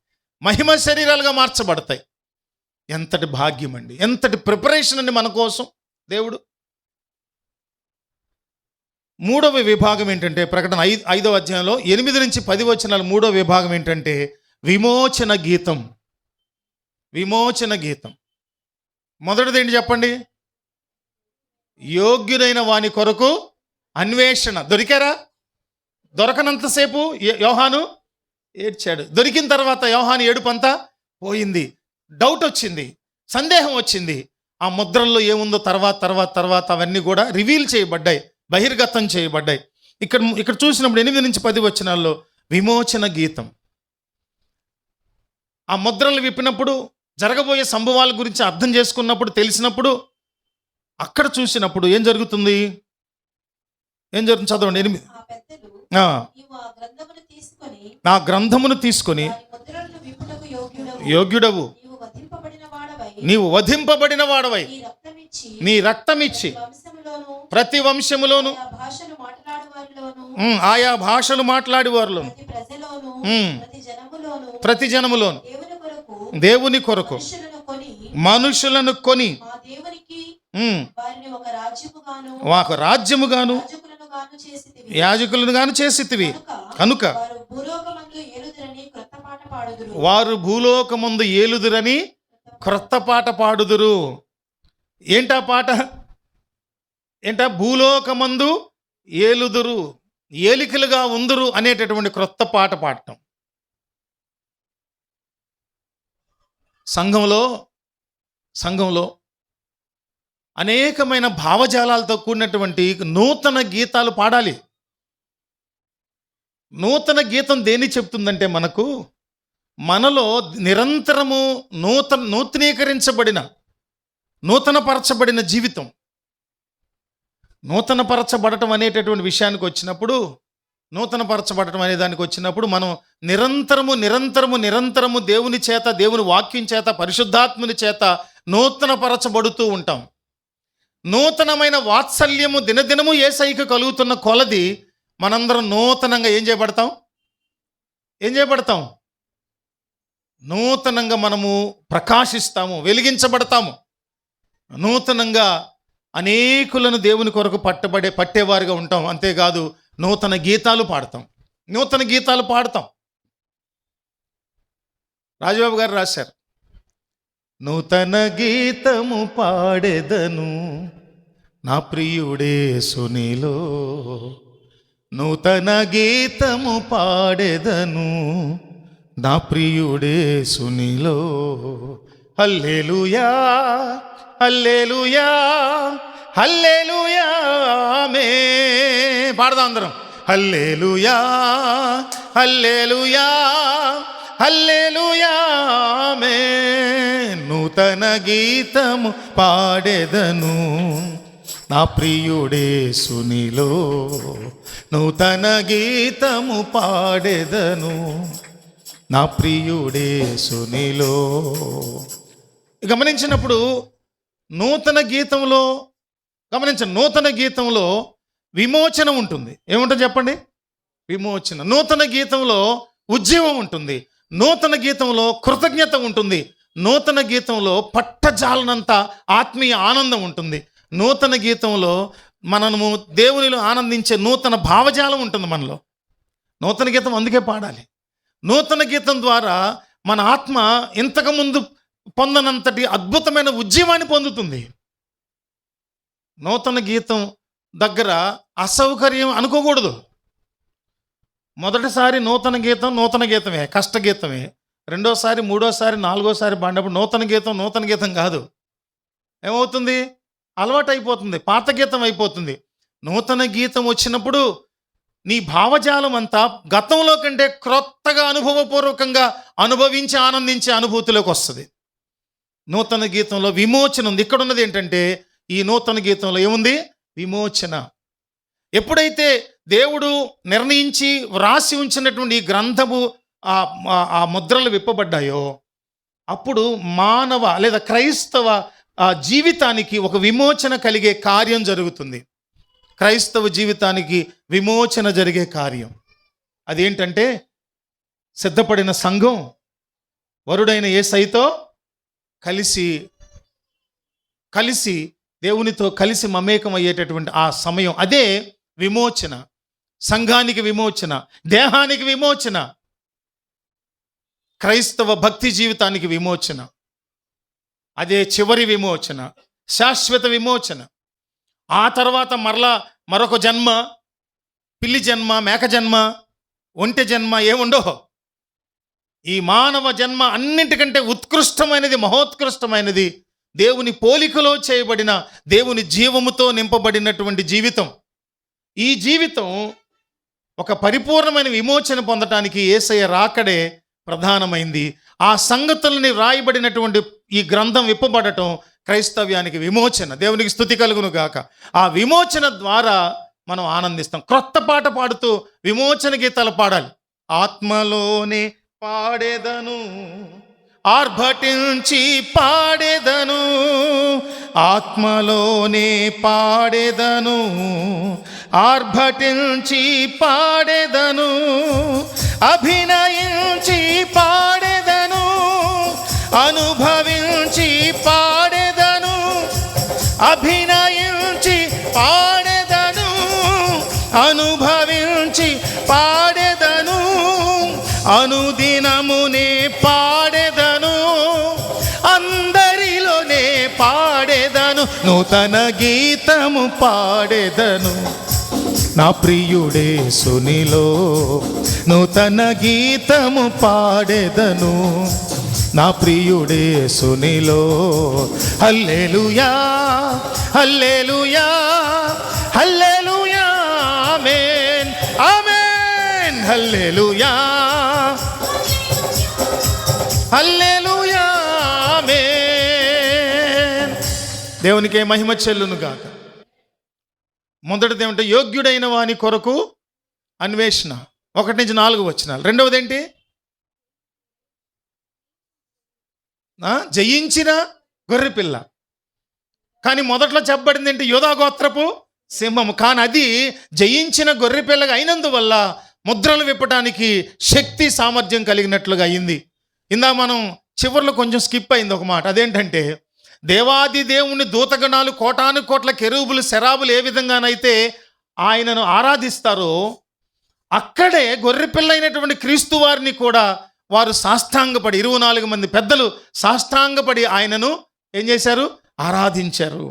మహిమ శరీరాలుగా మార్చబడతాయి. ఎంతటి భాగ్యం అండి, ఎంతటి ప్రిపరేషన్ అండి మన కోసం దేవుడు. మూడవ విభాగం ఏంటంటే, ప్రకటన 5వ అధ్యాయంలో 8 నుంచి 10 వచనాల మూడవ విభాగం ఏంటంటే విమోచన గీతం. విమోచన గీతం మొదటిది ఏంటి చెప్పండి? యోగ్యుడైన వాని కొరకు అన్వేషణ. దొరికారా? దొరకనంతసేపు యోహాను ఏడ్చాడు. దొరికిన తర్వాత యోహాను ఏడుపంతా పోయింది. డౌట్ వచ్చింది, సందేహం వచ్చింది. ఆ ముద్రల్లో ఏముందో తర్వాత అవన్నీ కూడా రివీల్ చేయబడ్డాయి, బహిర్గతం చేయబడ్డాయి. ఇక్కడ చూసినప్పుడు 8 నుంచి 10 వచనాల్లో విమోచన గీతం. ఆ ముద్రలు విప్పినప్పుడు, జరగబోయే సంభవాల గురించి అర్థం చేసుకున్నప్పుడు, తెలిసినప్పుడు, అక్కడ చూసినప్పుడు ఏం జరుగుతుంది? చదవండి 8. ఆ పెద్దలు ఆ, నీవు ఆ గ్రంథమును తీసుకొని నా గ్రంథమును తీసుకొని దాని ముద్రలను విప్పుటకు యోగ్యుడవు. యోగ్యుడవు, నీవు వధింపబడిన వాడవై నీవు వధింపబడిన వాడవై నీ రక్తమిచ్చి నీ రక్తమిచ్చి వంశములోను ప్రతి వంశములోను ఆయా భాషలు మాట్లాడు వారిలోను ఆయా భాషలు మాట్లాడి వారిలో ప్రతి ప్రజలోను ఉమ్. ప్రతి జనములోను ప్రతి జనములోను దేవుని కొరకు దేవుని కొరకు మనుషులను కొని మనుషులను కొని మా దేవునికి ఉమ్, వారిని ఒక రాజ్యముగాను ఒక రాజ్యముగాను యాజకులను గాను చేసితివి. యాజకులను గాను చేసితివి కనుక వారు భూలోకమందు ఏలుదురని క్రొత్త పాట పాడుదురు. వారు భూలోకమందు ఏలుదురని క్రొత్త పాట పాడుదురు. ఏంటా పాట? ఏంటా? భూలోకమందు ఏలుదురు, ఏలికలుగా ఉందురు అనేటటువంటి క్రొత్త పాట పాడటం. సంఘంలో అనేకమైన భావజాలాలతో కూడినటువంటి నూతన గీతాలు పాడాలి. నూతన గీతం దేన్ని చెప్తుందంటే, మనలో నిరంతరము నూతనపరచబడిన జీవితం. నూతనపరచబడటం అనేటటువంటి విషయానికి వచ్చినప్పుడు, నూతనపరచబడటం అనే దానికి వచ్చినప్పుడు మనం నిరంతరము దేవుని చేత, దేవుని వాక్యం చేత, పరిశుద్ధాత్ముని చేత నూతనపరచబడుతూ ఉంటాం. నూతనమైన వాత్సల్యము దినదినము యేసయ్యకు కలుగుతున్న కొలది మనందరం నూతనంగా ఏం చేయబడతాం? నూతనంగా మనము ప్రకాశిస్తాము, వెలిగించబడతాము. నూతనంగా అనేకులను దేవుని కొరకు పట్టేవారుగా ఉంటాం. అంతేకాదు నూతన గీతాలు పాడతాం. రాజబాబు గారు రాశారు, నూతన గీతము పాడెదను నా ప్రియుడేసునిలో, నూతన గీతము పాడెదను నా ప్రియుడేసునిలో. హల్లెలూయా హల్లెలూయా హల్లెలూయా ఆమేన్. పాడదాం అందరం. హల్లెలూయా హల్లెలూయా హల్లెలూయా ఆమేన్. నూతన గీతము పాడెదను నా ప్రియుడేసునిలో, నూతన గీతము పాడెదను నా ప్రియుడేసునిలో. గమనించినప్పుడు నూతన గీతంలో విమోచన ఉంటుంది. ఏముంటుంది చెప్పండి? విమోచన. నూతన గీతంలో ఉజ్జీవం ఉంటుంది. నూతన గీతంలో కృతజ్ఞత ఉంటుంది. నూతన గీతంలో పట్టజాలనంత ఆత్మీయ ఆనందం ఉంటుంది. నూతన గీతంలో మనము దేవునిలో ఆనందించే నూతన భావజాలం ఉంటుంది మనలో. నూతన గీతం అందుకే పాడాలి. నూతన గీతం ద్వారా మన ఆత్మ ఇంతకుముందు పొందనంతటి అద్భుతమైన ఉజ్జీవాన్ని పొందుతుంది. నూతన గీతం దగ్గర అసౌకర్యం అనుకోకూడదు. మొదటిసారి నూతన గీతమే, కష్టగీతమే. రెండోసారి, మూడోసారి, నాలుగోసారి పాడినప్పుడు నూతన గీతం కాదు. ఏమవుతుంది? అలవాటు అయిపోతుంది, పాత గీతం అయిపోతుంది. నూతన గీతం వచ్చినప్పుడు నీ భావజాలం అంతా గతంలో కంటే క్రొత్తగా అనుభవపూర్వకంగా అనుభవించి ఆనందించే అనుభూతిలోకి వస్తుంది. నూతన గీతంలో విమోచన ఉంది. ఇక్కడ ఉన్నది ఏంటంటే, ఈ నూతన గీతంలో ఏముంది? విమోచన. ఎప్పుడైతే దేవుడు నిర్ణయించి వ్రాసి ఉంచినటువంటి ఈ గ్రంథము ఆ ముద్రలు విప్పబడ్డాయో, అప్పుడు మానవ లేదా క్రైస్తవ జీవితానికి ఒక విమోచన కలిగే కార్యం జరుగుతుంది. క్రైస్తవ జీవితానికి విమోచన జరిగే కార్యం అదేంటంటే, సిద్ధపడిన సంఘం వరుడైన యేసయ్యతో కలిసి దేవునితో కలిసి మమేకం అయ్యేటటువంటి ఆ సమయం, అదే విమోచన. సంఘానికి విమోచన, దేహానికి విమోచన, క్రైస్తవ భక్తి జీవితానికి విమోచన. అదే చివరి విమోచన, శాశ్వత విమోచన. ఆ తర్వాత మరొక జన్మ, పిల్లి జన్మ, మేక జన్మ, ఒంటె జన్మ ఏముండో. ఈ మానవ జన్మ అన్నింటికంటే ఉత్కృష్టమైనది, మహోత్కృష్టమైనది, దేవుని పోలికలో చేయబడిన, దేవుని జీవముతో నింపబడినటువంటి జీవితం. ఈ జీవితం ఒక పరిపూర్ణమైన విమోచన పొందటానికి యేసయ్య రాకడే ప్రధానమైంది. ఆ సంగతుల్ని వ్రాయబడినటువంటి ఈ గ్రంథం విప్పబడటం క్రైస్తవ్యానికి విమోచన. దేవునికి స్తుతి కలుగును గాక. ఆ విమోచన ద్వారా మనం ఆనందిస్తాం. క్రొత్త పాట పాడుతూ విమోచన గీతాలు పాడాలి. ఆత్మలోనే పాడేదను, ఆర్భటించి పాడేదను, ఆత్మలోనే పాడేదను, ఆర్భటించి పాడేదను, అభినయించి పాడేదను, అనుభవించి పాడేదను, అభినయించి పాడేదను, అనుభవించి పాడేదను, అనుదినమునే పాడేదను, అందరిలోనే పాడేదను, నూతన గీతము పాడేదను, నా ప్రియుడేసునిలో నూతన గీతము పాడేదను, నా ప్రియుడేసునిలో. హల్లెలూయా హల్లెలూయా హల్లెలూయా, ఆమేన్ ఆమేన్, హల్లెలూయా హల్లెలూయా, ఆమేన్. దేవునికే మహిమ చెల్లును గాక. మొదటిది ఏమంటే, యోగ్యుడైన వాని కొరకు అన్వేషణ, 1-4 వచనాలు. రెండవది ఏంటి? జయించిన గొర్రెపిల్ల. కానీ మొదట్లో చెప్పబడింది ఏంటి? యూదా గోత్రపు సింహము. కానీ అది జయించిన గొర్రెపిల్లగా అయినందువల్ల ముద్రలు విప్పటానికి శక్తి సామర్థ్యం కలిగినట్లుగా అయింది. ఇందా మనం చివర్లో కొంచెం స్కిప్ అయింది ఒక మాట. అదేంటంటే, దేవాది దేవుని దూతగణాలు, కోటాను కోట్ల కెరూబులు, శరాబులు ఏ విధంగానైతే ఆయనను ఆరాధిస్తారో, అక్కడే గొర్రెపిల్ల అయినటువంటి క్రీస్తు వారిని కూడా వారు సాష్టాంగపడి, 24 మంది పెద్దలు సాష్టాంగపడి ఆయనను ఏం చేశారు? ఆరాధించారు.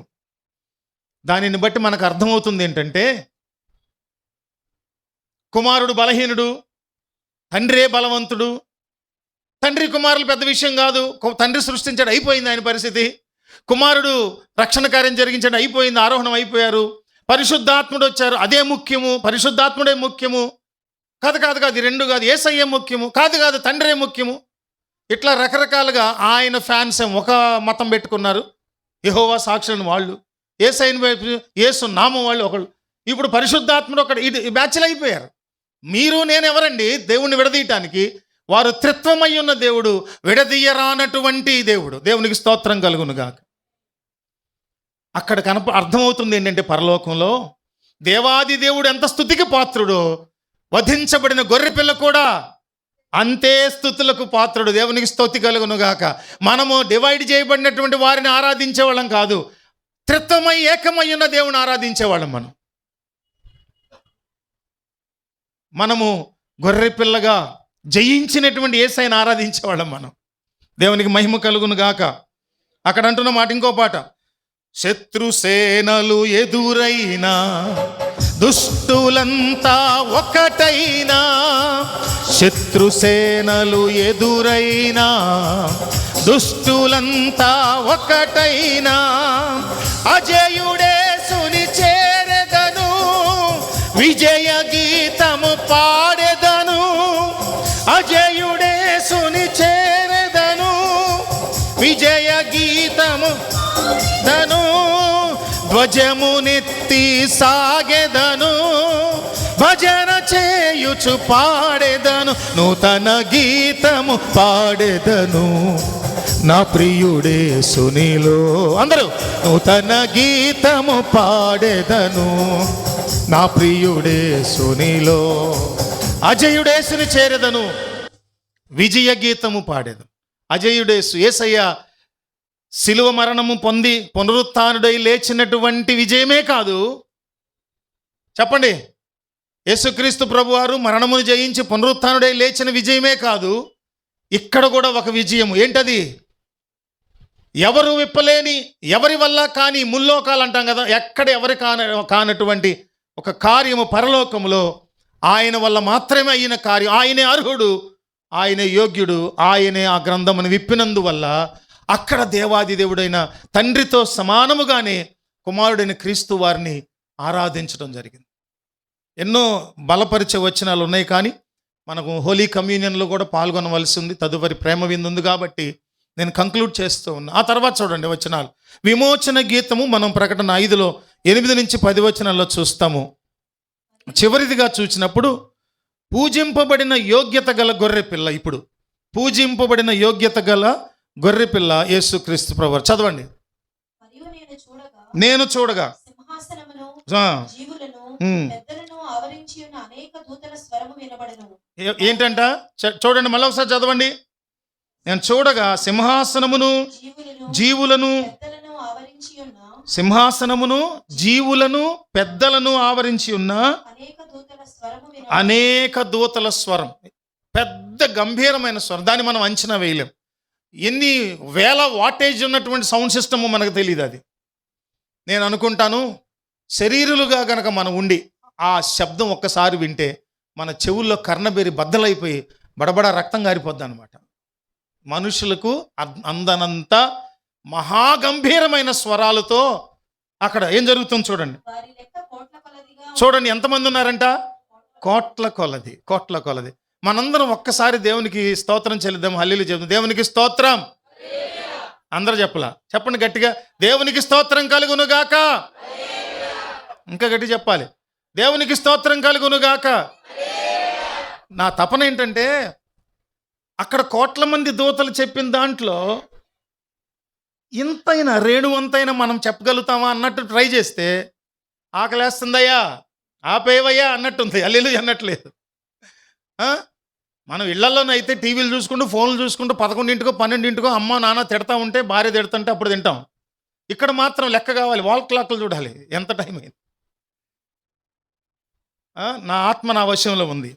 దానిని బట్టి మనకు అర్థమవుతుంది ఏంటంటే, కుమారుడు బలహీనుడు, తండ్రే బలవంతుడు. తండ్రి కుమారులు పెద్ద విషయం కాదు. తండ్రి సృష్టించాడు, అయిపోయింది ఆయన పరిస్థితి. కుమారుడు రక్షణ కార్యం జరిగించాడు, అయిపోయింది, ఆరోహణం అయిపోయారు. పరిశుద్ధాత్ముడు వచ్చారు, అదే ముఖ్యము, పరిశుద్ధాత్ముడే ముఖ్యము. కాదు ఇది రెండు కాదు, యేసయ్యే ముఖ్యము, కాదు తండ్రే ముఖ్యము. ఇట్లా రకరకాలుగా ఆయన ఫ్యాన్స్ ఒక మతం పెట్టుకున్నారు. యెహోవా సాక్షులను వాళ్ళు, యేసయ్యను యేసు నామం వాళ్ళు ఒకళ్ళు, ఇప్పుడు పరిశుద్ధాత్ముడు ఒకడు. ఈ బ్యాచ్లు అయిపోయారు. మీరు నేను ఎవరండి దేవుణ్ణి విడదీయటానికి? వారు త్రిత్వమై ఉన్న దేవుడు, విడదీయరానటువంటి దేవుడు. దేవునికి స్తోత్రం కలుగును గాక. అక్కడ అర్థమవుతుంది ఏంటంటే, పరలోకంలో దేవాది దేవుడు ఎంత స్తుతికి పాత్రుడో, వధించబడిన గొర్రెపిల్ల కూడా అంతే స్తుతులకు పాత్రుడు. దేవునికి స్తుతి కలుగును గాక. మనము డివైడ్ చేయబడినటువంటి వారిని ఆరాధించేవాళ్ళం కాదు, త్రిత్వమై ఏకమై ఉన్న దేవుని ఆరాధించేవాళ్ళం. మనము గొర్రెపిల్లగా జయించినటువంటి యేసయ్యను ఆరాధించేవాళ్ళం మనం. దేవునికి మహిమ కలుగును గాక. అక్కడ అంటున్న మాట ఇంకో పాట, శత్రుసేనలు ఎదురైనా, దుష్టులంతా ఒకటైనా, శత్రుసేనలు ఎదురైనా, దుష్టులంతా ఒకటైనా, అజయుడేసుని చేరెదను, విజయ గీతము పాడెదను, అజయుడేసుని చేరెదను, విజయ గీతము దను, ధ్వజమునెత్తి సాగెదను, భజన చేయుచు పాడెదను, నూతన గీతము పాడెదను, నా ప్రియుడే సునిలో అందరూ నూతన గీతము పాడేదను, నా ప్రియుడే సునిలో అజయుడేసుని చేరెదను, విజయ గీతము పాడేదను. అజయుడేసు యేసయ్య శిలువ మరణము పొంది పునరుత్థానుడై లేచినటువంటి విజయమే కాదు, చెప్పండి, యేసుక్రీస్తు ప్రభువారు మరణమును జయించి పునరుత్థానుడై లేచిన విజయమే కాదు, ఇక్కడ కూడా ఒక విజయం. ఏంటది? ఎవరు విప్పలేని, ఎవరి వల్ల కాని ముల్లోకాలు అంటాం కదా, ఎక్కడ ఎవరి కానటువంటి ఒక కార్యము పరలోకములో ఆయన వల్ల మాత్రమే అయిన కార్యం. ఆయనే అర్హుడు, ఆయనే యోగ్యుడు, ఆయనే ఆ గ్రంథమును విప్పినందువల్ల అక్కడ దేవాది దేవుడైన తండ్రితో సమానముగానే కుమారుడైన క్రీస్తు వారిని ఆరాధించడం జరిగింది. ఎన్నో బలపరిచే వచనాలు ఉన్నాయి, కానీ మనకు హోలీ కమ్యూనియన్లో కూడా పాల్గొనవలసి ఉంది. తదుపరి ప్రేమ విందు ఉంది కాబట్టి నేను కంక్లూడ్ చేస్తూ ఉన్నా. ఆ తర్వాత చూడండి వచనాలు. విమోచన గీతము మనం ప్రకటన 5లో 8 నుంచి 10 వచనాల్లో చూస్తాము. చివరిదిగా చూసినప్పుడు పూజింపబడిన యోగ్యత గల గొర్రె పిల్ల. ఇప్పుడు పూజింపబడిన యోగ్యత గల గొర్రె పిల్ల యేసుక్రీస్తు ప్రభువు. చదవండి. మరియు నేను చూడగా సింహాసనమును ఆ, జీవులను ఉమ్. పెద్దలను ఆవరించి ఉన్న అనేక దూతల స్వరము వినబడెను. ఏంటంట? చూడండి, మళ్ళీ ఒకసారి చదవండి. నేను చూడగా సింహాసనమును జీవులను పెద్దలను ఆవరించి ఉన్న సింహాసనమును జీవులను పెద్దలను ఆవరించి ఉన్న అనేక దూతల స్వరము అనేక దూతల స్వరం. పెద్ద గంభీరమైన స్వరం, దాన్ని మనం అంచనా వేయలేం. ఎన్ని వేల వాటేజ్ ఉన్నటువంటి సౌండ్ సిస్టమ్ మనకు తెలియదు. అది నేను అనుకుంటాను, శరీరులుగా గనక మనం ఉండి ఆ శబ్దం ఒక్కసారి వింటే మన చెవుల్లో కర్ణబేరి బద్దలైపోయి బడబడ రక్తం గారిపోద్ది అనమాట. మనుషులకు అందనంత మహాగంభీరమైన స్వరాలతో అక్కడ ఏం జరుగుతుంది చూడండి. వారి లెక్క కోట్ల కొలదిగా చూడండి ఎంతమంది ఉన్నారంట? కోట్ల కొలది. మనందరం ఒక్కసారి దేవునికి స్తోత్రం చెల్లిద్దాం, హల్లెలూయా చెప్దాం. దేవునికి స్తోత్రం. అందరూ చెప్పండి గట్టిగా, దేవునికి స్తోత్రం కలుగునుగాక. ఇంకా గట్టి చెప్పాలి, దేవునికి స్తోత్రం కలుగునుగాక. నా తపన ఏంటంటే, అక్కడ కోట్ల మంది దూతలు చెప్పిన దాంట్లో ఇంతైనా రేణువంతైనా మనం చెప్పగలుగుతామా అన్నట్టు ట్రై చేస్తే, ఆకలేస్తుందయ్యా ఆపేవయ్యా అన్నట్టుంది, హల్లెలూయా అన్నట్లేదు. మనం ఇళ్లలోనైతే టీవీలు చూసుకుంటూ ఫోన్లు చూసుకుంటూ 11ంటికో 12ంటికో అమ్మ నాన్న తిడతా ఉంటే, భార్య తిడుతుంటే అప్పుడు తింటాం. ఇక్కడ మాత్రం లెక్క కావాలి, వాల్ క్లాక్లు చూడాలి ఎంత టైం అయింది. నా ఆత్మ నా వశంలో ఉంది,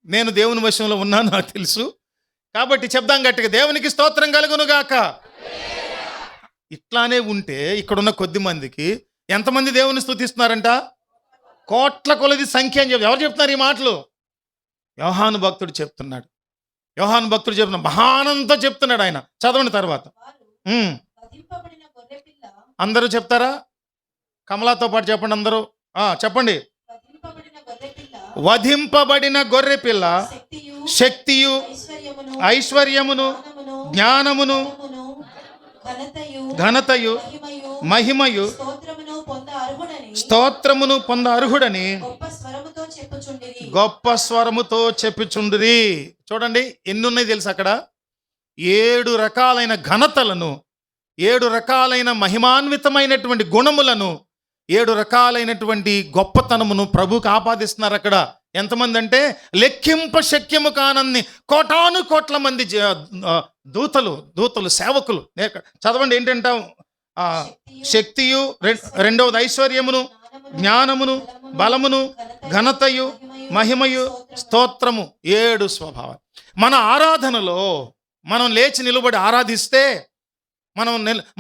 నేను దేవుని వశంలో ఉన్నాను నాకు తెలుసు. కాబట్టి చెప్దాం గట్టిగా, దేవునికి స్తోత్రం కలుగునుగాక. ఇట్లానే ఉంటే ఇక్కడున్న కొద్ది మందికి ఎంతమంది దేవుని స్తుతిస్తున్నారంట? కోట్ల కొలది సంఖ్య అని చెప్పి ఎవరు చెప్తున్నారు ఈ మాటలు? యోహాను భక్తుడు చెప్తున్నాడు. మహానంతో చెప్తున్నాడు ఆయన. చదవండి తర్వాత. వధింపబడిన గొర్రెపిల్ల, అందరూ చెప్తారా? కమలాతో పాటు చెప్పండి అందరూ. చెప్పండి. వధింపబడిన గొర్రె పిల్ల శక్తియు ఐశ్వర్యమును జ్ఞానమును ఘనతయు మహిమయు స్తోత్రమును పొంద అర్హుడని గొప్ప స్వరముతో చెప్పుచుండిరి. చూడండి ఎన్ని ఉన్నాయి తెలుసు అక్కడ? 7 రకాలైన ఘనతలను, 7 రకాలైన మహిమాన్వితమైనటువంటి గుణములను, 7 రకాలైనటువంటి గొప్పతనమును ప్రభువుకు ఆపాదిస్తున్నారు అక్కడ. ఎంతమంది అంటే లెక్కింప శక్యము కానన్ని కోటాను కోట్ల మంది దూతలు సేవకులు. చదవండి ఏంటంట? శక్తియు, రెండవది ఐశ్వర్యమును, జ్ఞానమును, బలమును, ఘనతయు, మహిమయు, స్తోత్రము. 7 స్వభావాలు. మన ఆరాధనలో మనం లేచి నిలబడి ఆరాధిస్తే,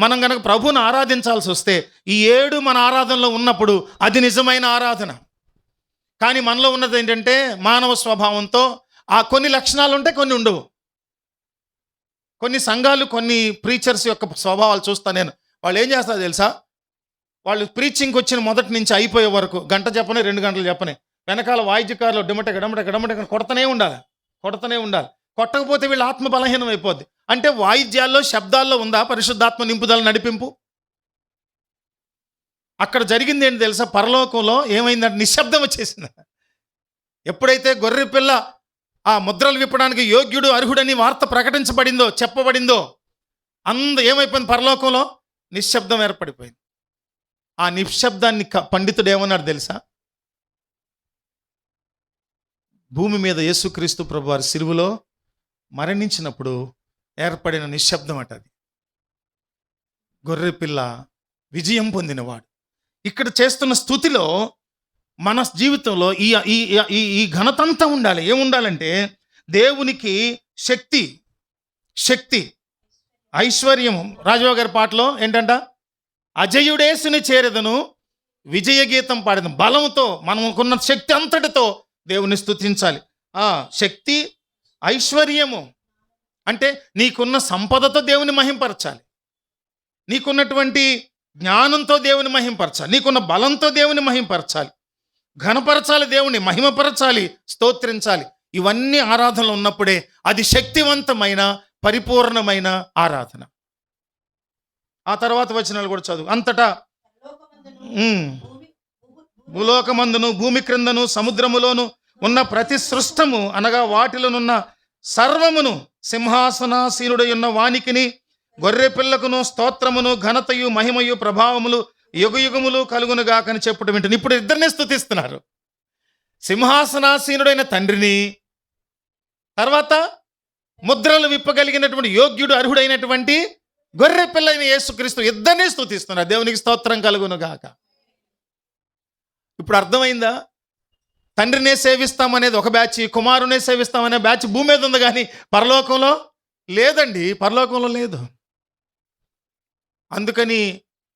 మనం గనక ప్రభువుని ఆరాధించాల్సి వస్తే, ఈ 7 మన ఆరాధనలో ఉన్నప్పుడు అది నిజమైన ఆరాధన. కానీ మనలో ఉన్నది ఏంటంటే మానవ స్వభావంతో ఆ కొన్ని లక్షణాలు ఉంటే కొన్ని ఉండవు. కొన్ని సంఘాలు, కొన్ని ప్రీచర్స్ యొక్క స్వభావాలు చూస్తా నేను. వాళ్ళు ఏం చేస్తారో తెలుసా? వాళ్ళు ప్రీచింగ్కి వచ్చిన మొదటి నుంచి అయిపోయే వరకు గంట చెప్పనే 2 గంటలు చెప్పనే వెనకాల వాయిద్యకారులు డిమటక కొడతనే ఉండాలి. కొట్టకపోతే వీళ్ళ ఆత్మ బలహీనం అయిపోద్ది. అంటే వాయిద్యాల్లో, శబ్దాల్లో ఉందా పరిశుద్ధాత్మ నింపుదల, నడిపింపు? అక్కడ జరిగింది ఏంటి తెలుసా? పరలోకంలో ఏమైందంటే నిశ్శబ్దం వచ్చేసింది. ఎప్పుడైతే గొర్రె పిల్ల ఆ ముద్రలు విప్పడానికి యోగ్యుడు, అర్హుడని వార్త ప్రకటించబడిందో, చెప్పబడిందో, ఏమైపోయింది పరలోకంలో? నిశ్శబ్దం ఏర్పడిపోయింది. ఆ నిశ్శబ్దాన్ని పండితుడు ఏమన్నాడు తెలుసా? భూమి మీద యేసుక్రీస్తు ప్రభువారి సిలువలో మరణించినప్పుడు ఏర్పడిన నిశ్శబ్దం అట అది. గొర్రెపిల్ల విజయం పొందినవాడు. ఇక్కడ చేస్తున్న స్తుతిలో మన జీవితంలో ఈ ఈ ఈ ఈ ఘనతంతా ఉండాలి. ఏముండాలంటే దేవునికి శక్తి ఐశ్వర్యము. రాజుబాబు గారి పాటలో ఏంటంట? అజయుడేసుని చేరెదను, విజయ గీతం పాడేదను. బలంతో, మనకున్న శక్తి అంతటితో దేవుని స్తుతించాలి. శక్తి ఐశ్వర్యము అంటే నీకున్న సంపదతో దేవుని మహింపరచాలి, నీకున్నటువంటి జ్ఞానంతో దేవుని మహింపరచాలి, నీకున్న బలంతో దేవుని మహింపరచాలి, ఘనపరచాలి, దేవుని మహిమపరచాలి, స్తోత్రించాలి. ఇవన్నీ ఆరాధనలు ఉన్నప్పుడే అది శక్తివంతమైన పరిపూర్ణమైన ఆరాధన. ఆ తర్వాత వచనాలు కూడా చదువు. అంతటా భూలోకమందును భూమి క్రిందను సముద్రములోను ఉన్న ప్రతి సృష్టము అనగా వాటిలోనున్న సర్వమును సింహాసనాసీనుడై ఉన్న వానికిని గొర్రె పిల్లకును స్తోత్రమును ఘనతయు మహిమయు ప్రభావములు యుగయుగములు కలుగునుగాకని చెప్పుట వింటుంది. ఇప్పుడు ఇద్దరినే స్తుతిస్తున్నారు. సింహాసనాసీనుడైన తండ్రిని, తర్వాత ముద్రలు విప్పగలిగినటువంటి యోగ్యుడు అర్హుడైనటువంటి గొర్రె పిల్లైన యేసుక్రీస్తు, ఇద్దరినే స్తుతిస్తున్నారు. దేవునికి స్తోత్రం కలుగునుగాక. ఇప్పుడు అర్థమైందా? తండ్రినే సేవిస్తామనేది ఒక బ్యాచ్, కుమారునే సేవిస్తామనే బ్యాచ్ భూమి మీద ఉంది, కానీ పరలోకంలో లేదండి. పరలోకంలో లేదు. అందుకని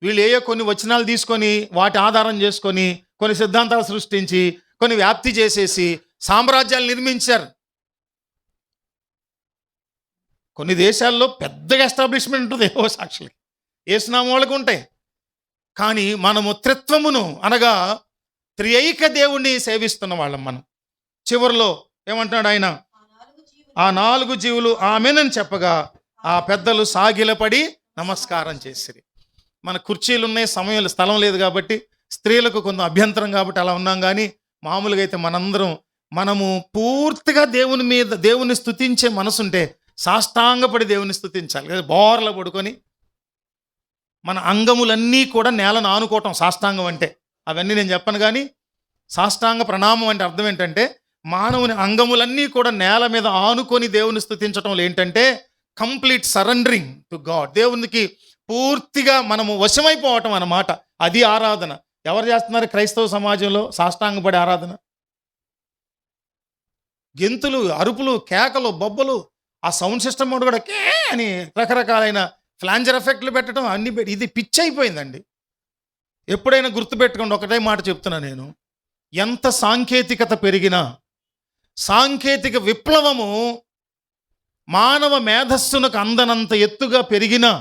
వీళ్ళు కొన్ని వచనాలు తీసుకొని వాటి ఆధారం చేసుకొని కొన్ని సిద్ధాంతాలు సృష్టించి కొన్ని వ్యాప్తి చేసేసి సామ్రాజ్యాలు నిర్మించారు. కొన్ని దేశాల్లో పెద్దగా ఎస్టాబ్లిష్మెంట్ ఉంటుంది ఏవో సాక్షులకి, యేసునామం వాళ్ళకు ఉంటాయి. కానీ మనము త్రిత్వమును అనగా త్రియైక దేవుణ్ణి సేవిస్తున్న వాళ్ళం మనం. చివరిలో ఏమంటున్నాడు ఆయన? ఆ 4 జీవులు ఆమెనని చెప్పగా ఆ పెద్దలు సాగిలపడి నమస్కారం చేసిరి. మన కుర్చీలు ఉన్నాయి, స్థలం లేదు కాబట్టి, స్త్రీలకు కొంత అభ్యంతరం కాబట్టి అలా ఉన్నాం. కానీ మామూలుగా అయితే మనము పూర్తిగా దేవుని స్తుతించే మనసుంటే సాష్టాంగపడి దేవుని స్తుతించాలి. బోర్ల పడుకొని మన అంగములన్నీ కూడా నేలను ఆనుకోవటం సాష్టాంగం అంటే. అవన్నీ నేను చెప్పను. కానీ సాష్టాంగ ప్రణామం అంటే అర్థం ఏంటంటే మానవుని అంగములన్నీ కూడా నేల మీద ఆనుకొని దేవుని స్తుతించటంలో ఏంటంటే కంప్లీట్ సరెండరింగ్ టు గాడ్. దేవునికి పూర్తిగా మనము వశమైపోవటం అన్నమాట. అది ఆరాధన. ఎవరు చేస్తున్నారు క్రైస్తవ సమాజంలో సాష్టాంగపడి ఆరాధన? గెంతులు, అరుపులు, కేకలు, బొబ్బలు, ఆ సౌండ్ సిస్టమ్ కూడా కే అని రకరకాలైన ఫ్లాంజర్ ఎఫెక్ట్లు పెట్టడం అన్ని ఇది పిచ్చి అయిపోయిందండి. ఎప్పుడైనా గుర్తుపెట్టుకోండి, ఒకటే మాట చెప్తున్నా నేను. ఎంత సాంకేతికత పెరిగినా, సాంకేతిక విప్లవము మానవ మేధస్సునకు అందనంత ఎత్తుగా పెరిగినా,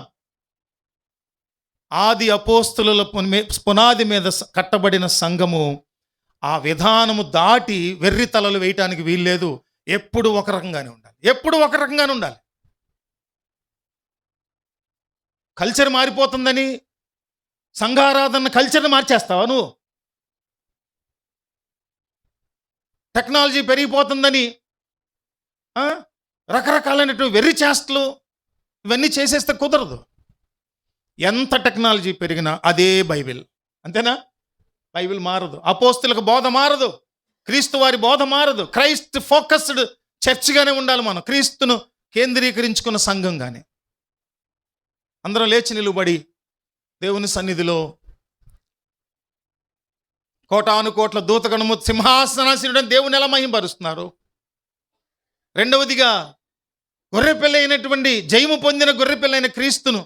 ఆది అపోస్తుల పునాది మీద కట్టబడిన సంఘము ఆ విధానము దాటి వెర్రి తలలు వేయటానికి వీల్లేదు. ఎప్పుడు ఒక రకంగానే ఉండాలి. కల్చర్ మారిపోతుందని సంఘారాధన కల్చర్ని మార్చేస్తావా నువ్వు? టెక్నాలజీ పెరిగిపోతుందని రకరకాలైనటువంటి వెర్రి చేష్టలు ఇవన్నీ చేసేస్తే కుదరదు. ఎంత టెక్నాలజీ పెరిగినా అదే బైబిల్, అంతేనా? బైబిల్ మారదు, అపోస్తులకు బోధ మారదు, క్రీస్తు వారి బోధ మారదు. క్రైస్ట్ ఫోకస్డ్ చర్చ్గానే ఉండాలి మనం, క్రీస్తును కేంద్రీకరించుకున్న సంఘంగానే. అందరం లేచి నిలువబడి దేవుని సన్నిధిలో కోటాను కోట్ల దూతగణము సింహాసనాసీనుడైన దేవుని ఎలా మహింపరుస్తున్నారు. రెండవదిగా గొర్రెపిల్ల అయినటువంటి జయము పొందిన గొర్రెపిల్లైన క్రీస్తును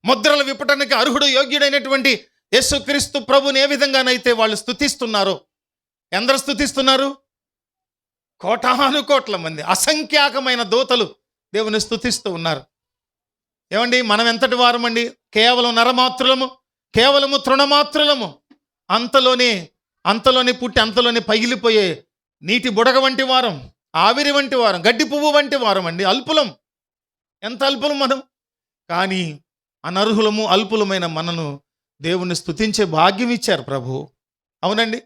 ముద్రలు విప్పటానికి అర్హుడు యోగ్యుడైనటువంటి యేసుక్రీస్తు ప్రభుని ఏ విధంగానైతే వాళ్ళు స్తుతిస్తున్నారో, ఎందరు స్తుతిస్తున్నారు? కోటాను కోట్ల మంది, అసంఖ్యాకమైన దూతలు దేవుని స్తుతిస్తూ ఉన్నారు. ఏమండి, మనం ఎంతటి వారమండి? కేవలం నరమాత్రులము, కేవలము తృణమాత్రులము, అంతలోనే పుట్టి అంతలోనే పగిలిపోయే నీటి బుడగ వంటి వారం, ఆవిరి వంటి వారం, గడ్డి పువ్వు వంటి వారం అండి. అల్పులం, ఎంత అల్పులం మనం. కానీ అనర్హులము, అల్పులమైన మనను దేవుని స్తుతించే భాగ్యం ఇచ్చారు ప్రభు. అవునండి,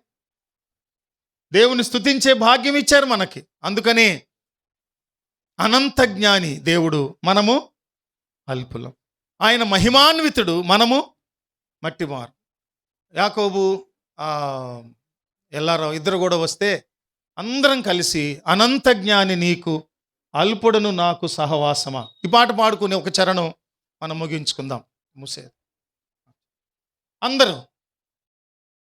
దేవుని స్తుతించే భాగ్యం ఇచ్చారు మనకి. అందుకనే అనంత జ్ఞాని దేవుడు, మనము అల్పులం. ఆయన మహిమాన్వితుడు, మనము మట్టివారు. యాకోబు ఎల్లారావు ఇద్దరు కూడా వస్తే అందరం కలిసి అనంత జ్ఞాని నీకు అల్పుడను నాకు సహవాసమా, ఈ పాట పాడుకుని ఒక చరణం మనం ముగించుకుందాం. మూసే అందరూ